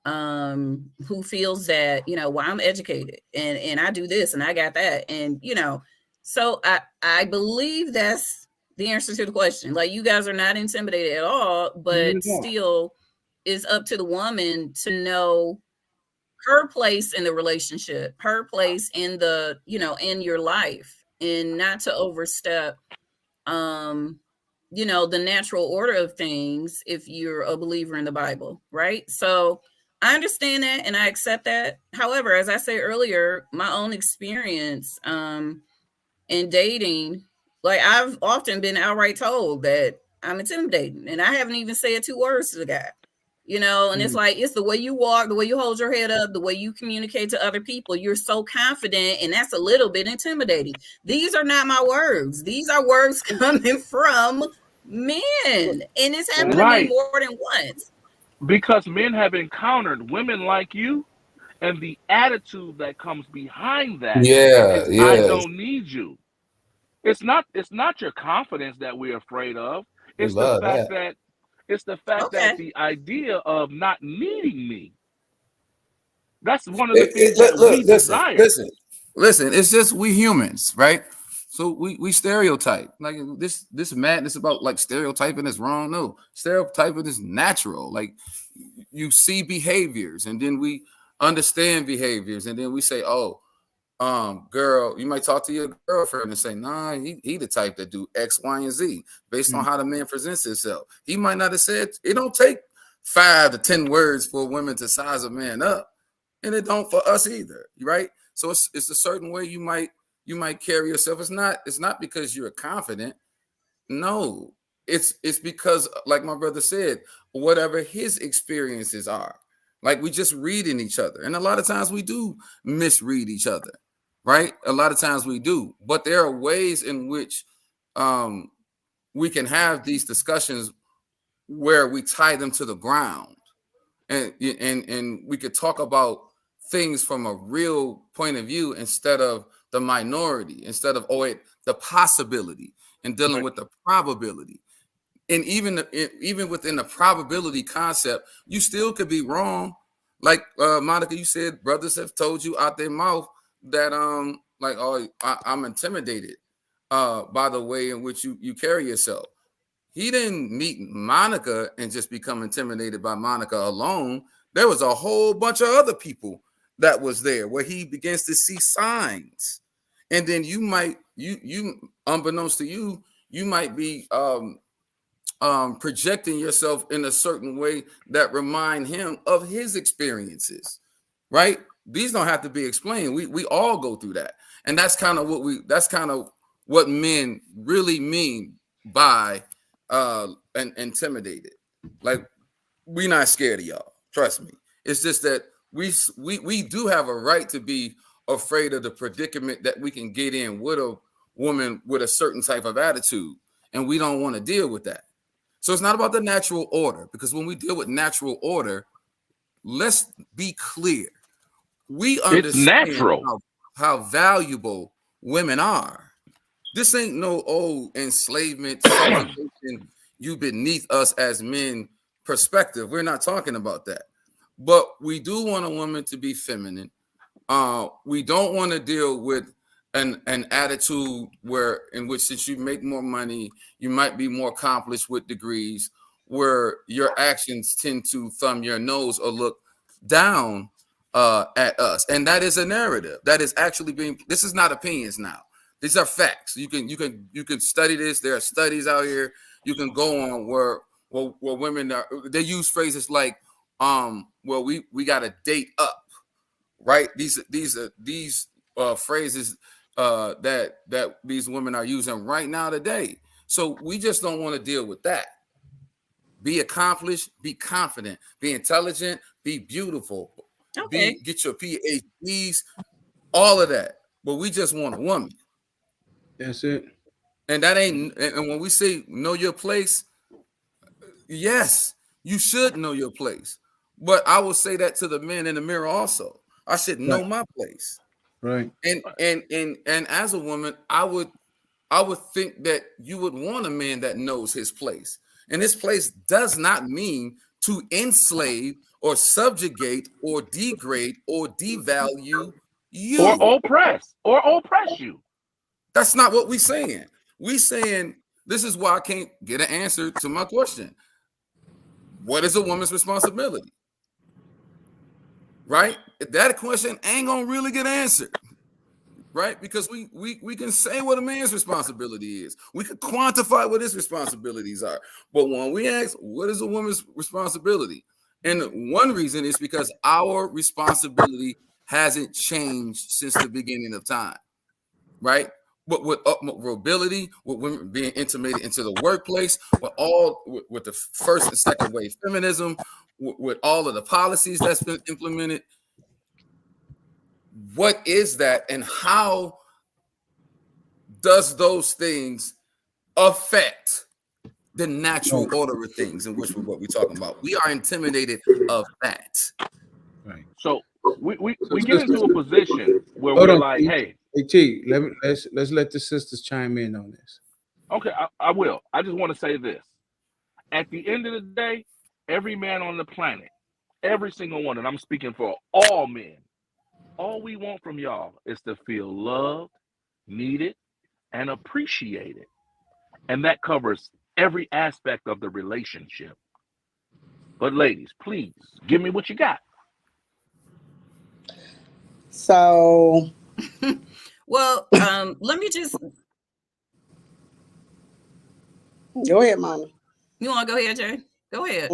who feels that, well, I'm educated and I do this and I got that. And, so I believe that's the answer to the question. Like, you guys are not intimidated at all, but still it's up to the woman to know her place in the relationship, her place in the, in your life, and not to overstep, the natural order of things if you're a believer in the Bible, right? So I understand that and I accept that. However, as I said earlier, my own experience in dating, like, I've often been outright told that I'm intimidating, and I haven't even said 2 words to the guy. And it's like, it's the way you walk, the way you hold your head up, the way you communicate to other people. You're so confident, and that's a little bit intimidating. These are not my words. These are words coming from men, and it's happened to me more than once. Because men have encountered women like you, and the attitude that comes behind that is, I don't need you. It's not your confidence that we're afraid of. It's the fact that the idea of not needing me. That's one of the things that we desire. Listen, it's just we humans, right? So we stereotype. Like, this madness about like stereotyping is wrong. No, stereotyping is natural. Like, you see behaviors and then we understand behaviors, and then we say, oh, girl, you might talk to your girlfriend and say, nah, he the type that do X, Y, and Z based on how the man presents himself. He might not have said, it don't take 5 to 10 words for women to size a man up, and it don't for us either, right? So it's a certain way you might carry yourself. It's not because you're confident. No, it's because, like my brother said, whatever his experiences are. Like, we just reading each other, and a lot of times we do misread each other. Right? A lot of times we do, but there are ways in which we can have these discussions where we tie them to the ground, and we could talk about things from a real point of view instead of the minority, instead of the possibility, and dealing with the probability. And even within the probability concept, you still could be wrong. Like Monica, you said brothers have told you out their mouth that like, oh, I'm intimidated by the way in which you carry yourself. He didn't meet Monica and just become intimidated by Monica alone. There was a whole bunch of other people that was there where he begins to see signs. And then you unbeknownst to you, you might be projecting yourself in a certain way that remind him of his experiences, right? These don't have to be explained. We all go through that. And that's kind of what men really mean by and intimidated. Like, we're not scared of y'all, trust me. It's just that we do have a right to be afraid of the predicament that we can get in with a woman with a certain type of attitude, and we don't want to deal with that. So it's not about the natural order, because when we deal with natural order, let's be clear. We understand natural. how valuable women are. This ain't no old enslavement, subjugation, you beneath us as men perspective. We're not talking about that. But we do want a woman to be feminine. We don't want to deal with an attitude in which, since you make more money, you might be more accomplished with degrees, where your actions tend to thumb your nose or look down at us. And that is a narrative that is actually this is not opinions now. These are facts. You can study this. There are studies out here. You can go on where women they use phrases like, well, we got to date up, right? These phrases that these women are using right now today. So we just don't want to deal with that. Be accomplished, be confident, be intelligent, be beautiful, get your PhDs, all of that. But we just want a woman. That's it. And that ain't, and when we say know your place, yes, you should know your place. But I will say that to the men in the mirror also. I should know my place. Right. And as a woman, I would think that you would want a man that knows his place. And his place does not mean to enslave or subjugate or degrade or devalue you. Or oppress you. That's not what we're saying. We're saying, this is why I can't get an answer to my question. What is a woman's responsibility? Right? That question ain't gonna really get answered. Right? Because we can say what a man's responsibility is. We can quantify what his responsibilities are. But when we ask, what is a woman's responsibility? And one reason is because our responsibility hasn't changed since the beginning of time. Right? But with mobility, with women being intimated into the workplace, with the first and second wave feminism, with all of the policies that's been implemented, what is that, and how does those things affect the natural order of things, in which what we're talking about? We are intimidated of that. Right. So we get into a position where we're like, hey, T, let's let the sisters chime in on this. Okay, I will. I just want to say this. At the end of the day, every man on the planet, every single one, and I'm speaking for all men, all we want from y'all is to feel loved, needed, and appreciated. And that covers every aspect of the relationship. But ladies, please, give me what you got. So... Well, let me just go ahead, Mama. You want to go ahead, Jay? Go ahead.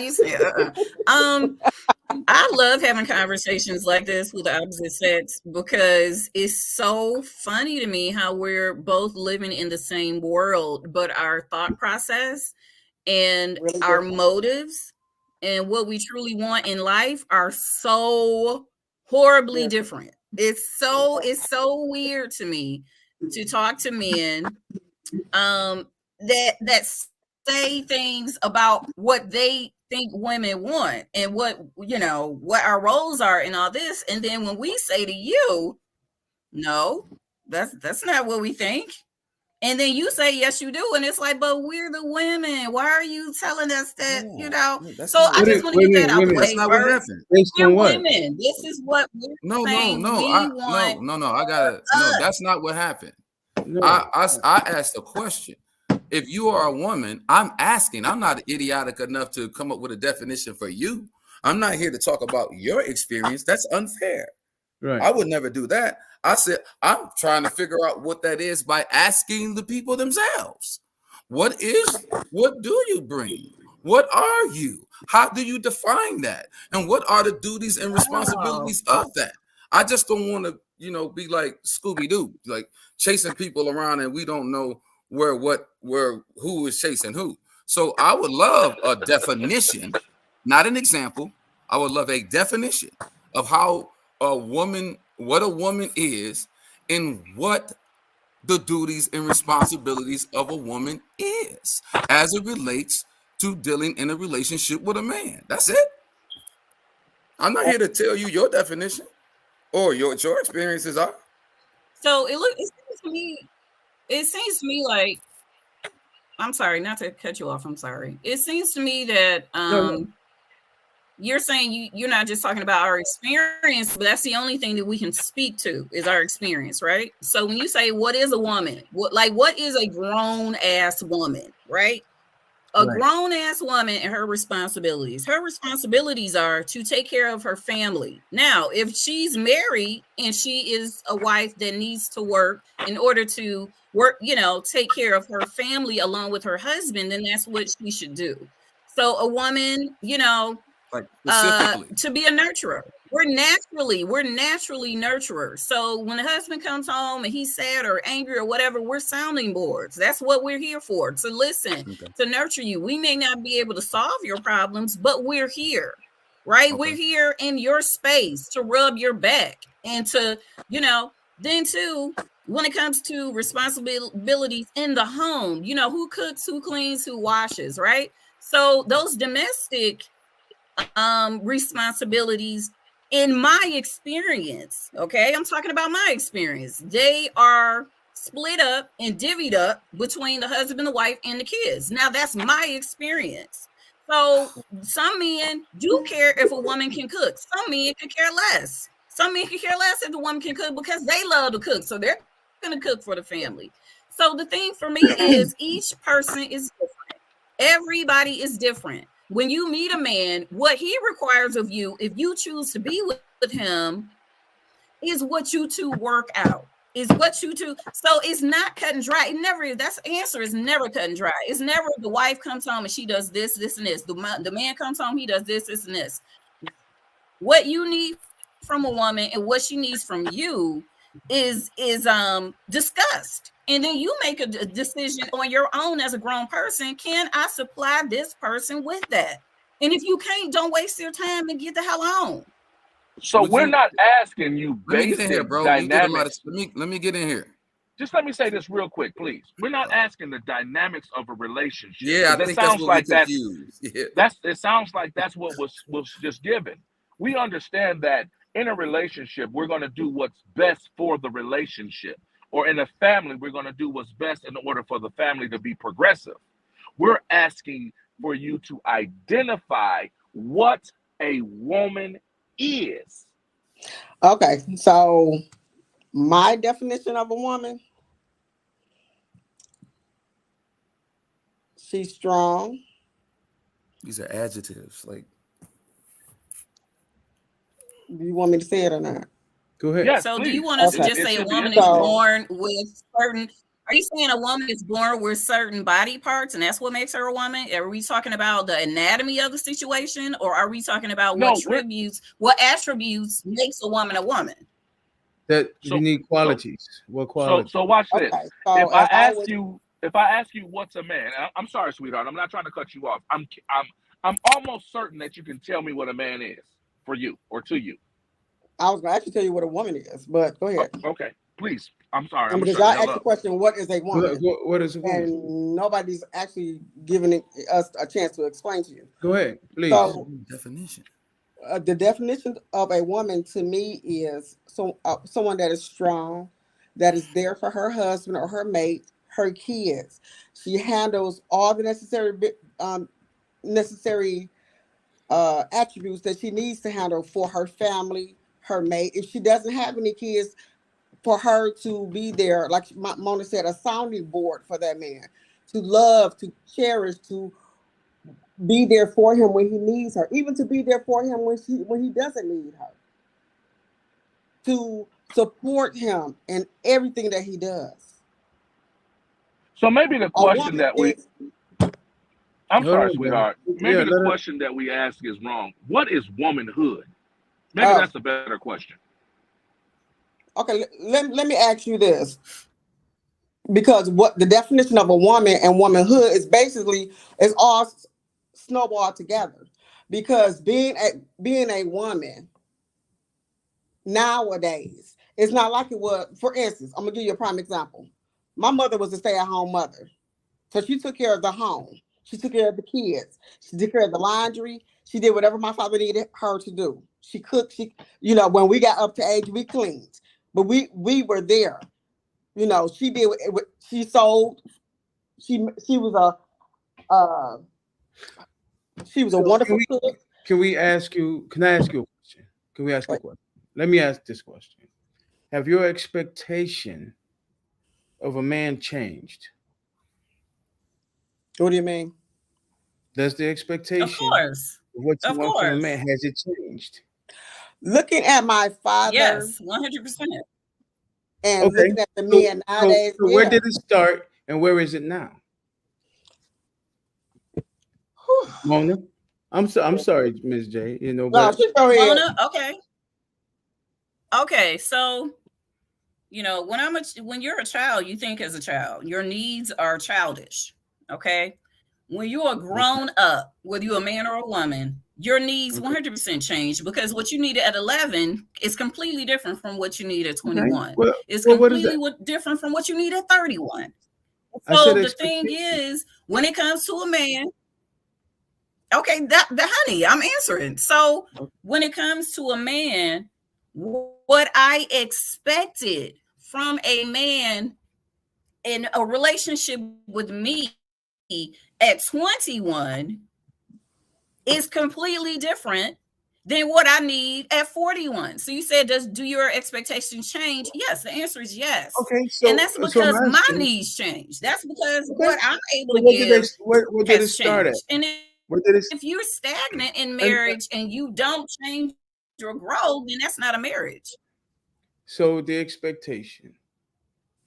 You said, I love having conversations like this with the opposite sex, because it's so funny to me how we're both living in the same world, but our thought process and really our motives and what we truly want in life are so horribly different. It's so weird to me to talk to men that say things about what they think women want and what our roles are and all this, and then when we say to you, no, that's not what we think, And then you say, yes, you do. And it's like, but we're the women. Why are you telling us that, you know? That's So not I what, just want to get that out the Wait a minute. that's way not what first. happened. Based We're on what? women. This is what we're No, saying. no, We I want no, I gotta no, that's not what happened. No. I asked a question. If you are a woman, I'm asking. I'm not idiotic enough to come up with a definition for you. I'm not here to talk about your experience. That's unfair. Right. I would never do that. I said I'm trying to figure out what that is by asking the people themselves. What do you bring? What are you? How do you define that? And what are the duties and responsibilities of that? I just don't want to, be like Scooby-Doo, like chasing people around and we don't know who is chasing who. So I would love a definition, not an example. I would love a definition of what a woman is and what the duties and responsibilities of a woman is as it relates to dealing in a relationship with a man. That's it. I'm not here to tell you your definition or what your experiences are. So it seems to me like, I'm sorry, not to cut you off. I'm sorry. It seems to me that No. you're saying you're not just talking about our experience, but that's the only thing that we can speak to is our experience, right? So when you say what is a woman, what is a grown ass woman, right? A Right. grown ass woman and her responsibilities. Her responsibilities are to take care of her family. Now, if she's married and she is a wife that needs to work in order to work, take care of her family along with her husband, then that's what she should do. So a woman, Like specifically. to be a nurturer. We're naturally nurturers. So when the husband comes home and he's sad or angry or whatever, we're sounding boards. That's what we're here for, to listen, Okay. to nurture you. We may not be able to solve your problems, but we're here, right? Okay. We're here in your space to rub your back and to, then too, when it comes to responsibilities in the home, who cooks, who cleans, who washes, right? So those domestic responsibilities, in my experience, okay, I'm talking about my experience, they are split up and divvied up between the husband, the wife, and the kids. Now that's my experience. So some men do care if a woman can cook. Some men can care less. Some men can care less if the woman can cook because they love to cook, so they're going to cook for the family. So the thing for me is each person is different. Everybody is different. When you meet a man, what he requires of you, if you choose to be with him, is what you two work out. Is what you two. So it's not cut and dry. It never is. That's the answer. Is never cut and dry. It's never the wife comes home and she does this, this, and this. The man comes home, he does this, this, and this. What you need from a woman and what she needs from you is discussed. And then you make a decision on your own as a grown person. Can I supply this person with that? And if you can't, don't waste your time and get the hell on. So Would we're you- not asking you Let me get in here, basic bro. You did a lot of. dynamics. Let me get in here. Just let me say this real quick, please. We're not asking the dynamics of a relationship. Yeah, I That think that's sounds what like we that's confused. Yeah. it sounds like that's what was just given. We understand that in a relationship, we're going to do what's best for the relationship. Or in a family, we're going to do what's best in order for the family to be progressive. We're asking for you to identify what a woman is. Okay, so my definition of a woman, she's strong. These are adjectives. Like, Do you want me to say it or not? Go ahead. Yes, So do please. you want us to Okay. just It say a should be woman is interesting. born with certain, are you saying a woman is born with certain body parts and that's what makes her a woman? Are we talking about the anatomy of the situation, or are we talking about No, what attributes makes a woman a woman? That So- unique qualities. What qualities? So watch this. Okay, so If I as ask you what's a man, and I'm sorry, sweetheart, I'm not trying to cut you off. I'm almost certain that you can tell me what a man is for you or to you. I was gonna actually tell you what a woman is, but go ahead. Okay, please. I'm sorry. And I'm because sorry. y'all asked the question, what is a woman? What is a woman? And nobody's actually giving us a chance to explain to you. Go ahead, please. So definition. the definition of a woman to me is someone that is strong, that is there for her husband or her mate, her kids. She handles all the necessary attributes that she needs to handle for her family, her mate. If she doesn't have any kids, for her to be there, like Mona said, a sounding board for that man, to love, to cherish, to be there for him when he needs her, even to be there for him when he doesn't need her, to support him in everything that he does. So maybe the A question woman that we is, I'm Hold sorry, on, bro. sweetheart. Maybe Yeah, the let her. question that we ask is wrong. What is womanhood? Maybe Oh. that's a better question. okay, let me ask you this. Because what the definition of a woman and womanhood is basically is all snowballed together. Because being a woman nowadays, it's not like it was. For instance, I'm gonna give you a prime example. My mother was a stay-at-home mother, so she took care of the home. She took care of the kids. She took care of the laundry. She did whatever my father needed her to do. She cooked. When we got up to age, we cleaned, but we were there. She did. She sold. She was a So wonderful cook. Can I ask you a question? Can we ask a Right. question? Let me ask this question. Have your expectation of a man changed? What do you mean? Does the Of expectation course. of what you Of want from a course. man, has it changed? Looking at my father Yes, 100%. and Okay. looking at the men nowadays, So where yeah. did it start and where is it now? Whew. Mona? I'm sorry, Ms. J, No, but she go ahead. Mona, okay. So, when you're a child, you think as a child. Your needs are childish. Okay. When you are grown up, whether you're a man or a woman, your needs 100% change, because what you needed at 11 is completely different from what you need at 21. Well, It's what is completely that? different from what you need at 31. I So said the thing expectation. is, when it comes to a man, okay, the honey, I'm answering. So when it comes to a man, what I expected from a man in a relationship with me at 21 is completely different than what I need at 41. So you said, do your expectations change? Yes, the answer is yes. Okay, so And that's I'm because my asking, needs change. That's because okay, what I'm able so to what did give where did it has start at? changed. And Where did it if you're stagnant in and marriage and you don't change or grow, then that's not a marriage. so the expectation.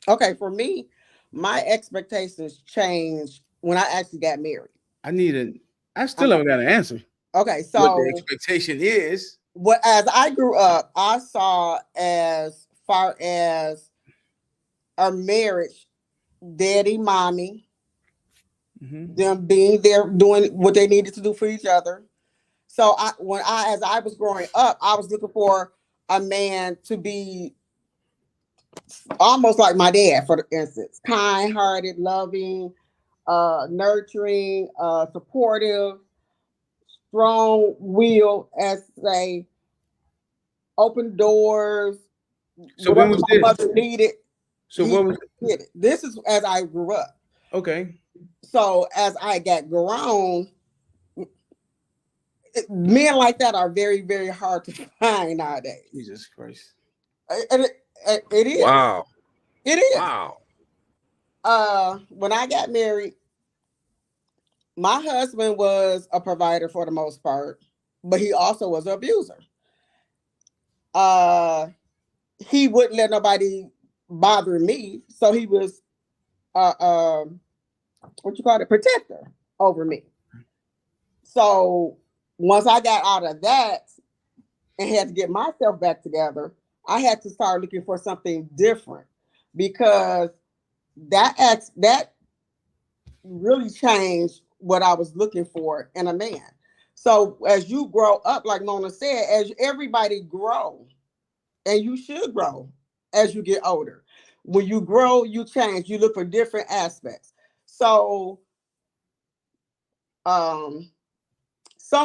Okay, for me, my expectations changed when I actually got married. I still haven't got an answer. Okay, What the so expectation is. as I grew up, I saw as far as a marriage, daddy, mommy, them being there doing what they needed to do for each other. So as I was growing up, I was looking for a man to be almost like my dad, for instance, kind-hearted, loving, nurturing, supportive, strong-willed, as say, open doors. So when Whatever was my this? mother needed, So he what was did it. This is as I grew up. okay? So as I got grown, men like that are very, very hard to find nowadays. Jesus Christ. And it is. Wow. It is. Wow. When I got married, my husband was a provider for the most part, but he also was an abuser. He wouldn't let nobody bother me, so he was protector over me. So once I got out of that and had to get myself back together, I had to start looking for something different, because that really changed what I was looking for in a man. So as you grow up, like Mona said, as everybody grow, and you should grow as you get older. When you grow, you change. You look for different aspects. So some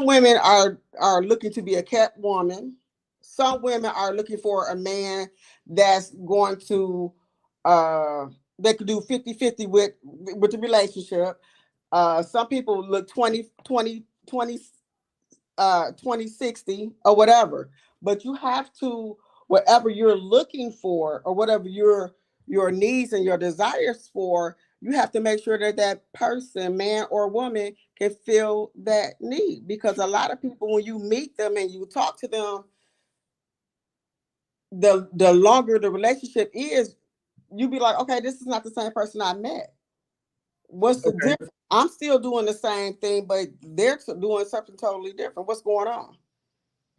women are looking to be a kept woman. Some women are looking for a man that's going to they could do 50-50 with the relationship. Some people look 20-60 or whatever. But you have to, whatever you're looking for or whatever your needs and your desires for, you have to make sure that that person, man or woman, can fill that need. Because a lot of people, when you meet them and you talk to them, the longer the relationship is, you be like, okay, this is not the same person I met. What's the Okay. difference? I'm still doing the same thing, but they're doing something totally different. What's going on?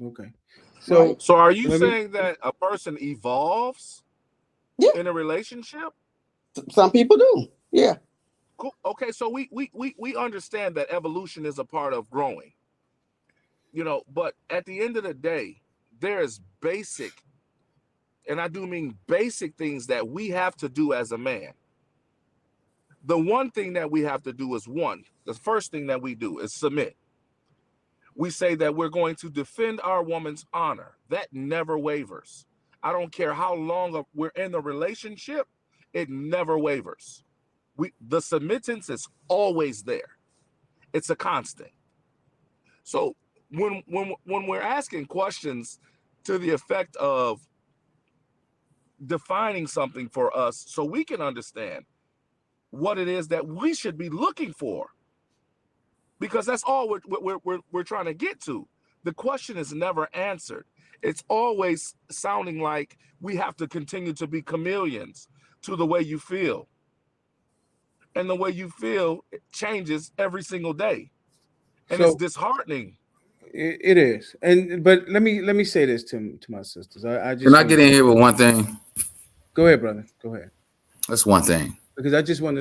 Okay. So Right. So are you let me. saying that a person evolves Yeah. in a relationship? Some people do. Yeah. Cool. Okay, so we understand that evolution is a part of growing. But at the end of the day, there's basic, and I do mean basic things that we have to do as a man. The one thing that we have to do is the first thing that we do is submit. We say that we're going to defend our woman's honor. That never wavers. I don't care how long we're in the relationship, it never wavers. The submittance is always there. It's a constant. So when we're asking questions to the effect of defining something for us so we can understand what it is that we should be looking for, because that's all we're trying to get to. The question is never answered. It's always sounding like we have to continue to be chameleons to the way you feel. And the way you feel changes every single day. And it's So disheartening. it is, but let me say this to my sisters. I just Can I want get in here with one thing? go ahead, brother. Go ahead, That's one thing. because I just want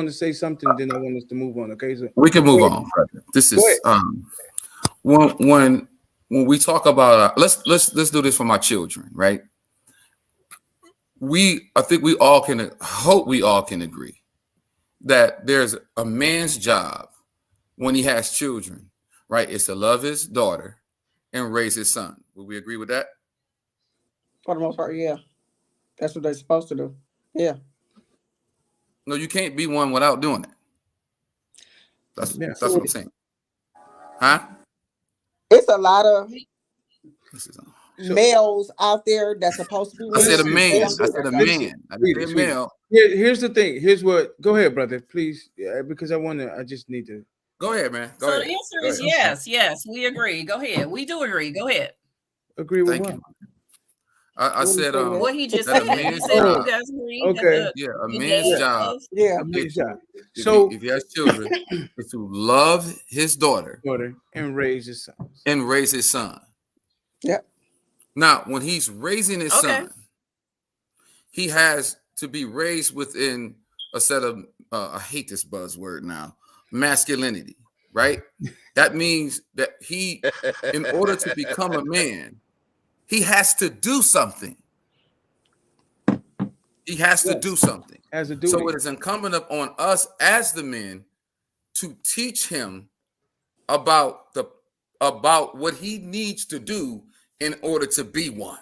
to say something. Then I want us to move on. Okay, so We can move go ahead. on. This Go is when we talk about let's do this for my children, right? I think we all can hope we all can agree that there's a man's job when he has children, right? It's to love his daughter and raise his son. Would we agree with that? For the most part, yeah. That's what they're supposed to do. Yeah. No, you can't be one without doing it. That's what I'm saying. Huh? It's a lot of This is males out there that's supposed to be. I said a man. I Listen, said a man. I didn't say a male. Here's the thing. Here's what. Go ahead, brother. Please, because I just need to. Go ahead, man. Go So ahead. the answer is yes, we agree. Go ahead. We do agree. Go ahead. Agree with Thank what? you. I said What he just that said. a man's He said job. you guys agree. Okay. Yeah, a the man's dad job. of- Yeah. Amazing job. If So he has children, is to love his daughter daughter and raise his son. and raise his son. Yep. Now, when he's raising his Okay. son, he has to be raised within a set of I hate this buzzword now, masculinity, right? That means that he, in order to become a man, he has to do something. He has to do something. As a duty. So it is incumbent upon us as the men to teach him about what he needs to do in order to be one.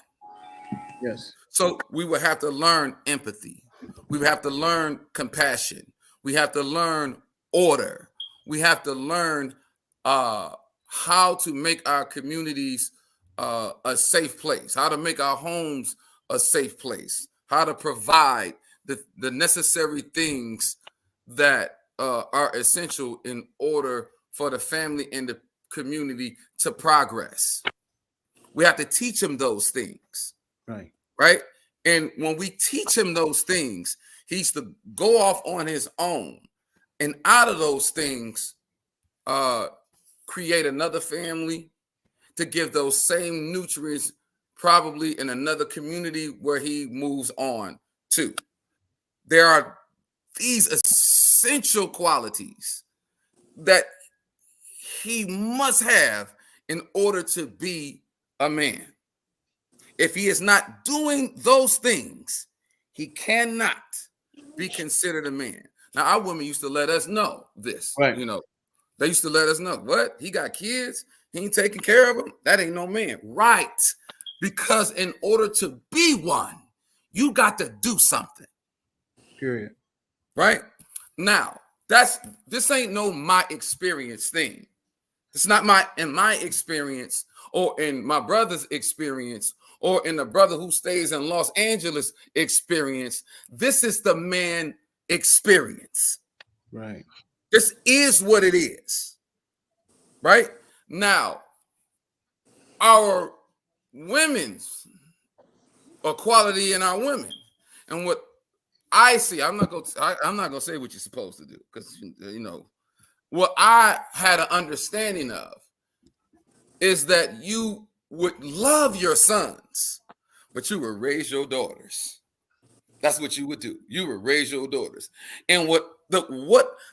Yes. So we would have to learn empathy. We would have to learn compassion. We have to learn order. We have to learn how to make our communities a safe place, how to make our homes a safe place, how to provide the necessary things that are essential in order for the family and the community to progress. We have to teach him those things. Right. And when we teach him those things, he's to go off on his own. And out of those things, create another family to give those same nutrients, probably in another community where he moves on to. There are these essential qualities that he must have in order to be a man. If he is not doing those things, he cannot be considered a man. Now, our women used to let us know this. Right. They used to let us know, what? He got kids? He ain't taking care of them? That ain't no man. Right. Because in order to be one, you got to do something. Period. Right? Now, this ain't no my experience thing. It's not in my experience or in my brother's experience or in the brother who stays in Los Angeles experience. This is the man experience. Right. This is what it is. Right? Now, our women's equality in our women and what I see, I'm not gonna say what you're supposed to do because you know what I had an understanding of is that you would love your sons, but you would raise your daughters. That's what you would do. You would raise your daughters. And what are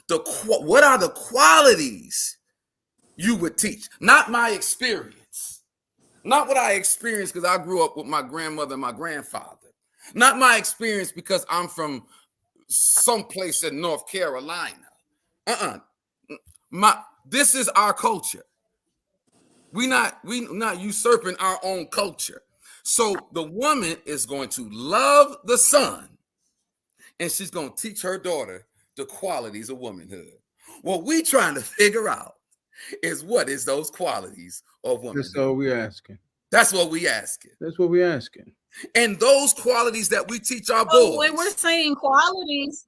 the qualities you would teach? Not my experience. Not what I experienced because I grew up with my grandmother and my grandfather. Not my experience because I'm from someplace in North Carolina. This is our culture. We not usurping our own culture. So the woman is going to love the son, and she's going to teach her daughter the qualities of womanhood. What we trying to figure out is what is those qualities of womanhood. That's all we're asking. That's what we asking. That's what we're asking. And those qualities that we teach our So boys. when we're saying qualities,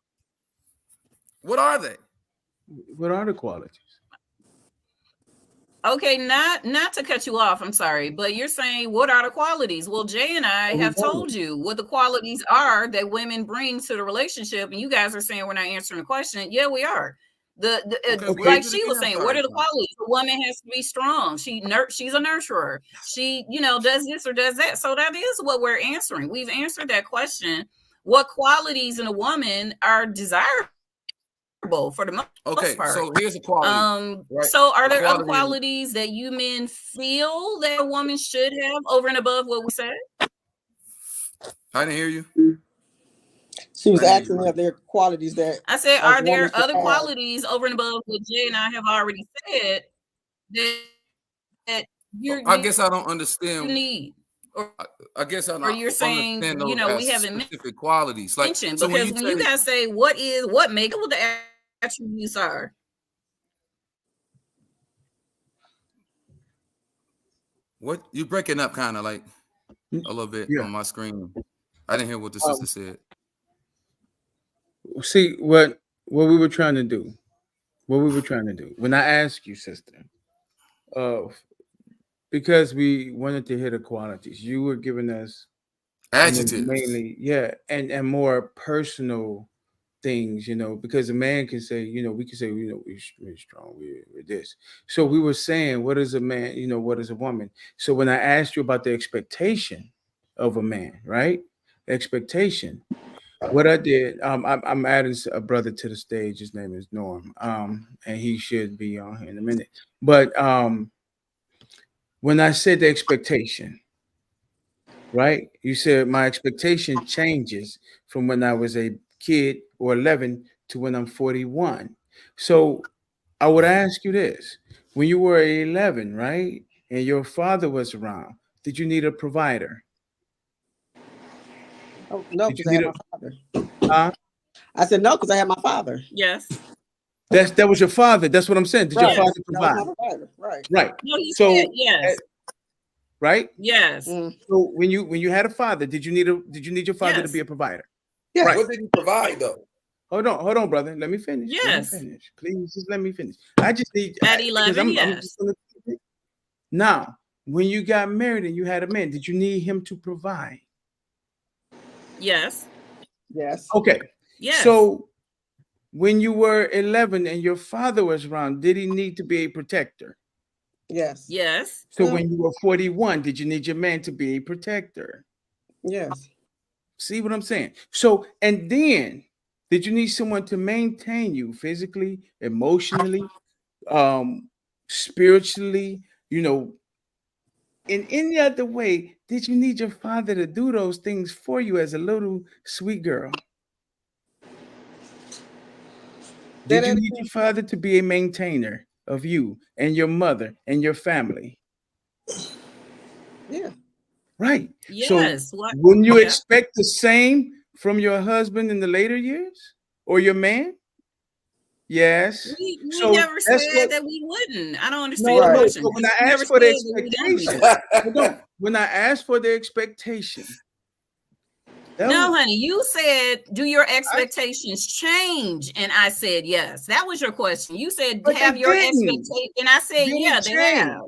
What are they? What are the qualities? okay, not to cut you off, I'm sorry, but you're saying what are the qualities? Well, Jay and I have told you what the qualities are that women bring to the relationship, and you guys are saying we're not answering the question. Yeah, we are. Like she was saying, what are the qualities? The woman has to be strong. She's a nurturer. She, does this or does that. So that is what we're answering. We've answered that question. What qualities in a woman are desirable for the most part? So here's a quality. Right? So are there other qualities that you men feel that a woman should have over and above what we said? I didn't hear you. She was asking if there are qualities that I said, are there other qualities over and above what Jay and I have already said that I guess I don't understand. You need. I guess I don't. Or you're saying, we haven't specific qualities. Like, mentioned, so because when you guys say what make what the attributes are. What you breaking up kind of like a little bit on my screen. I didn't hear what the sister said. See what we were trying to do. What we were trying to do. When I asked you, sister, because we wanted to hear the qualities, you were giving us adjectives mainly, and more personal things, because a man can say, we can say, we're strong, we're this. So we were saying, what is a man, what is a woman? So when I asked you about the expectation of a man, right? Expectation. What I did, I'm adding a brother to the stage. His name is Norm, and he should be on here in a minute. But when I said the expectation, right? You said my expectation changes from when I was a kid or 11 to when I'm 41. So I would ask you this: when you were 11, right, and your father was around, did you need a provider? Oh, no, because I had my father. I said no, because I had my father. Yes. That was your father. That's what I'm saying. Did your father provide? Right. No, he said yes. Right? Yes. So when you had a father, did you need your father to be a provider? Yeah. Right. What did he provide though? Hold on, brother. Let me finish. Yes. Please, just let me finish. I just need at 11. Yes. Now, when you got married and you had a man, did you need him to provide? Yes. Yes. Okay. Yes. So when you were 11 and your father was around, did he need to be a protector? Yes. Yes. So when you were 41, did you need your man to be a protector? Yes. See what I'm saying? So, and then did you need someone to maintain you physically, emotionally, spiritually, in any other way? Did you need your father to do those things for you as a little sweet girl? Did you need your father to be a maintainer of you and your mother and your family? Yeah. Right. Yes. So wouldn't you expect the same from your husband in the later years or your man? Yes. We So never that's said what. that we wouldn't. I don't understand No, the Right. no. question. So when I We never asked for the said that we don't do expectation, that. hold on. When I asked for the expectation, that No, was, honey, you said, do your expectations change? And I said, yes. That was your question. You said, but they have your didn't. expectation. And I said, They yeah, didn't they change. have.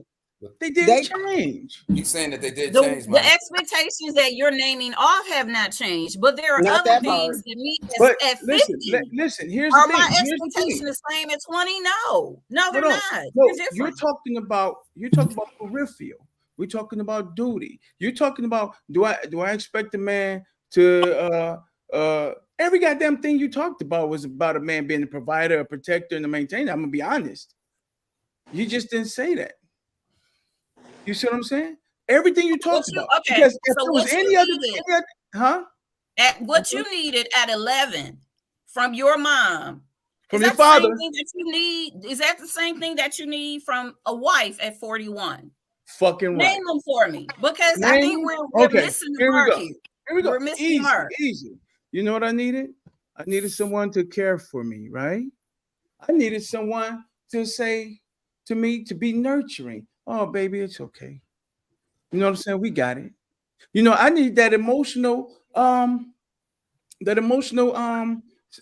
They didn't They change. He's saying that they did The, change, the man. expectations that you're naming off have not changed, but there are not other that things part. that me But at listen, 50 listen. Here's the are thing. my Here's the expectation thing. the same at 20. No, they're Hold on. not. No, They're you're different. talking about peripheral. We're talking about duty. You're talking about do I expect a man to every goddamn thing you talked about was about a man being a provider, a protector, and a maintainer. I'm gonna be honest. You just didn't say that. You see what I'm saying? Everything you talked about. Okay, Because if so there was what you any other, needed huh? at what you needed at 11 from your mom, From is your that the father. same thing that you need? Is that the same thing that you need from a wife at 41? Fucking right. Name them for me, because I Name think them? we're Okay, missing the here we mark go. here. Here we go. We're missing the Easy, mark. easy. You know what I needed? I needed someone to care for me, right? I needed someone to say to me to be nurturing. Oh, baby, it's okay. You know what I'm saying? We got it. You know, I need that emotional,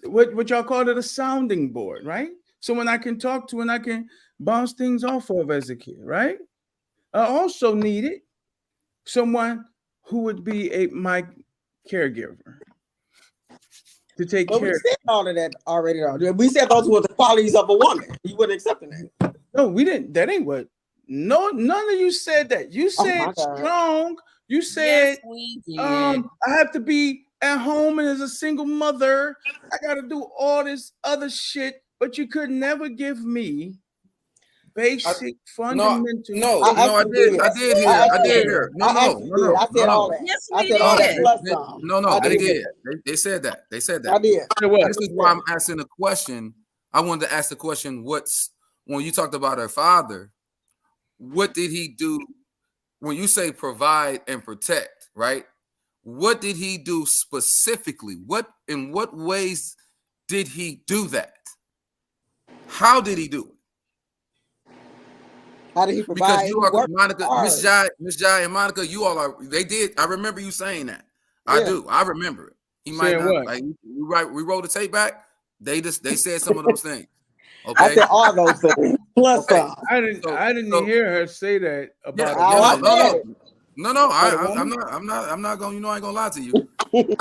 what y'all call it, a sounding board, right? Someone I can talk to and I can bounce things off of as a kid, right? I also needed someone who would be my caregiver to take But we care. said all of that already. Though. We said those were the qualities of a woman. You wouldn't accept that. No, we didn't. That ain't what. No, none of you said that. You Oh said my God. strong. You Yes, said we did. I have to be at home and as a single mother, I got to do all this other shit, but you could never give me basic fundamental. I did hear. No. I said all that. Yes, I we said all that did. plus some. No, I they did. did. They said that. They said I that. did. What? This is why I'm asking the question. I wanted to ask the question, when you talked about her father, what did he do when you say provide and protect, right? What did he do specifically? In what ways did he do that? How did he do it? How did he provide? Because you are Work Monica, hard. Miss Jai and Monica, you all are. They did. I remember you saying that. I Yeah. do. I remember it. He might Saying not. what? Like we rolled the tape back. They said some of those things. I Okay. said all those things plus Okay. some. I didn't hear her say that about I a woman. said it. No. For the I'm woman? not going. You know, I ain't gonna lie to you.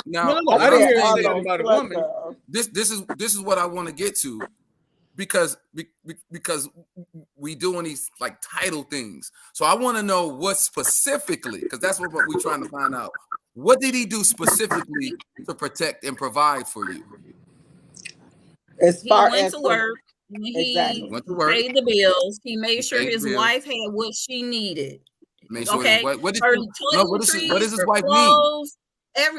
Now, No, what I I'm didn't hear saying anything is, about a plus woman. some. this is what I want to get to, because we doing these like title things. So I want to know what specifically, because that's what we're trying to find out. What did he do specifically to protect and provide for you? As He far went as to for- work. He Exactly. Went to work. paid the bills. He made sure paid the his bills. wife had what she needed. Make sure Okay. what did Her you, no, what toiletries, does his her wife need? clothes,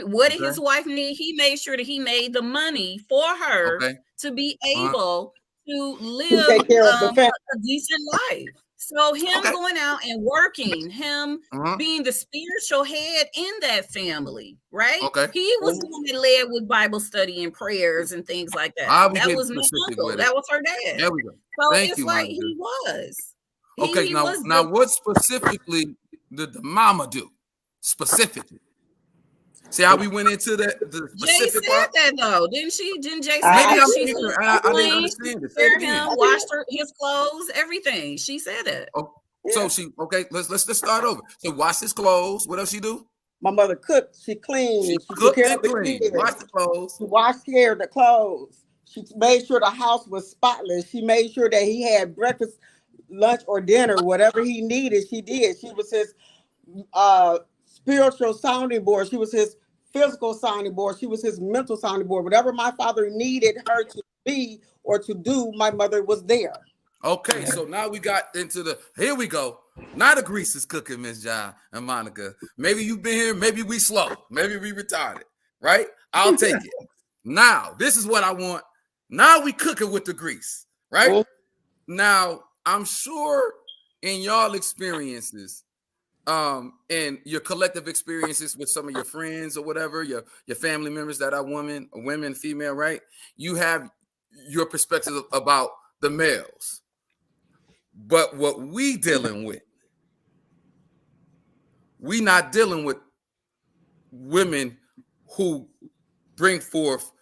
what did Okay. his wife need? He made sure that he made the money for her Okay. to be Uh-huh. able to to live take care of the family. a decent life. So him Okay. going out and working, him Uh-huh. being the spiritual head in that family, right? Okay. He was the one that led with Bible study and prayers and things like that. I'll be That getting was my specific uncle. with That it. was her dad. There we go. So Thank it's you, like Monica. he was. Okay, He now was what specifically did the mama do? Specifically. See how we went into the Jay specific said part? that though, didn't she? Didn't Jay say Maybe that? I'm She ignorant. said I didn't clean, understand it. Say fair it again. him, washed his clothes, everything. She said it. Oh, so let's start over. So wash his clothes. What else she do? My mother cooked. She She cleaned. She took cooked care and of the cleaned. kids. Wash the clothes. She washed hair, the clothes. She made sure the house was spotless. She made sure that he had breakfast, lunch, or dinner, whatever he needed. She did. She was his spiritual sounding board. She was his physical sounding board. She was his mental sounding board. Whatever my father needed her to be or to do, my mother was there. Okay, so now we got into here we go. Now the grease is cooking, Miss John and Monica. Maybe you've been here, maybe we slow, maybe we retarded, right? I'll take it. Now, this is what I want. Now we cooking with the grease, right? Mhm. Now, I'm sure in y'all experiences, and your collective experiences with some of your friends or whatever, your family members that are women, female, right? You have your perspective about the males. But what we dealing with, we not dealing with women who bring forth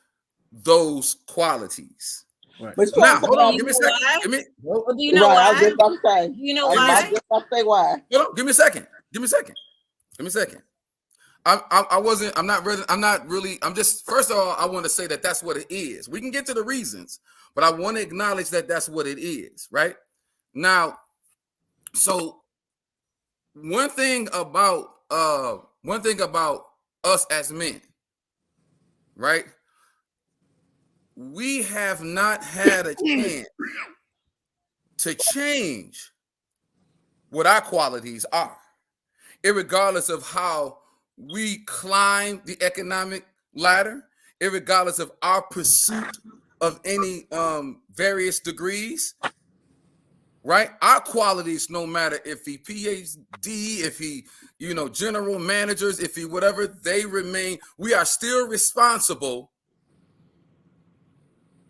those qualities. Right. But you Now, also hold Do on, you give me a know second. why? Give me, Well, do you know right, I was why? just about to say. Do you know I was why? just about to say why. hold on, give me a second. Give me a second. Give me a second. I'm not really, I'm just, first of all, I want to say that that's what it is. We can get to the reasons, but I want to acknowledge that that's what it is, right? Now, so one thing about us as men, right? We have not had a chance to change what our qualities are, irregardless of how we climb the economic ladder, irregardless of our pursuit of any various degrees, right? Our qualities, no matter if he PhD, if he, general managers, if he whatever, they remain. We are still responsible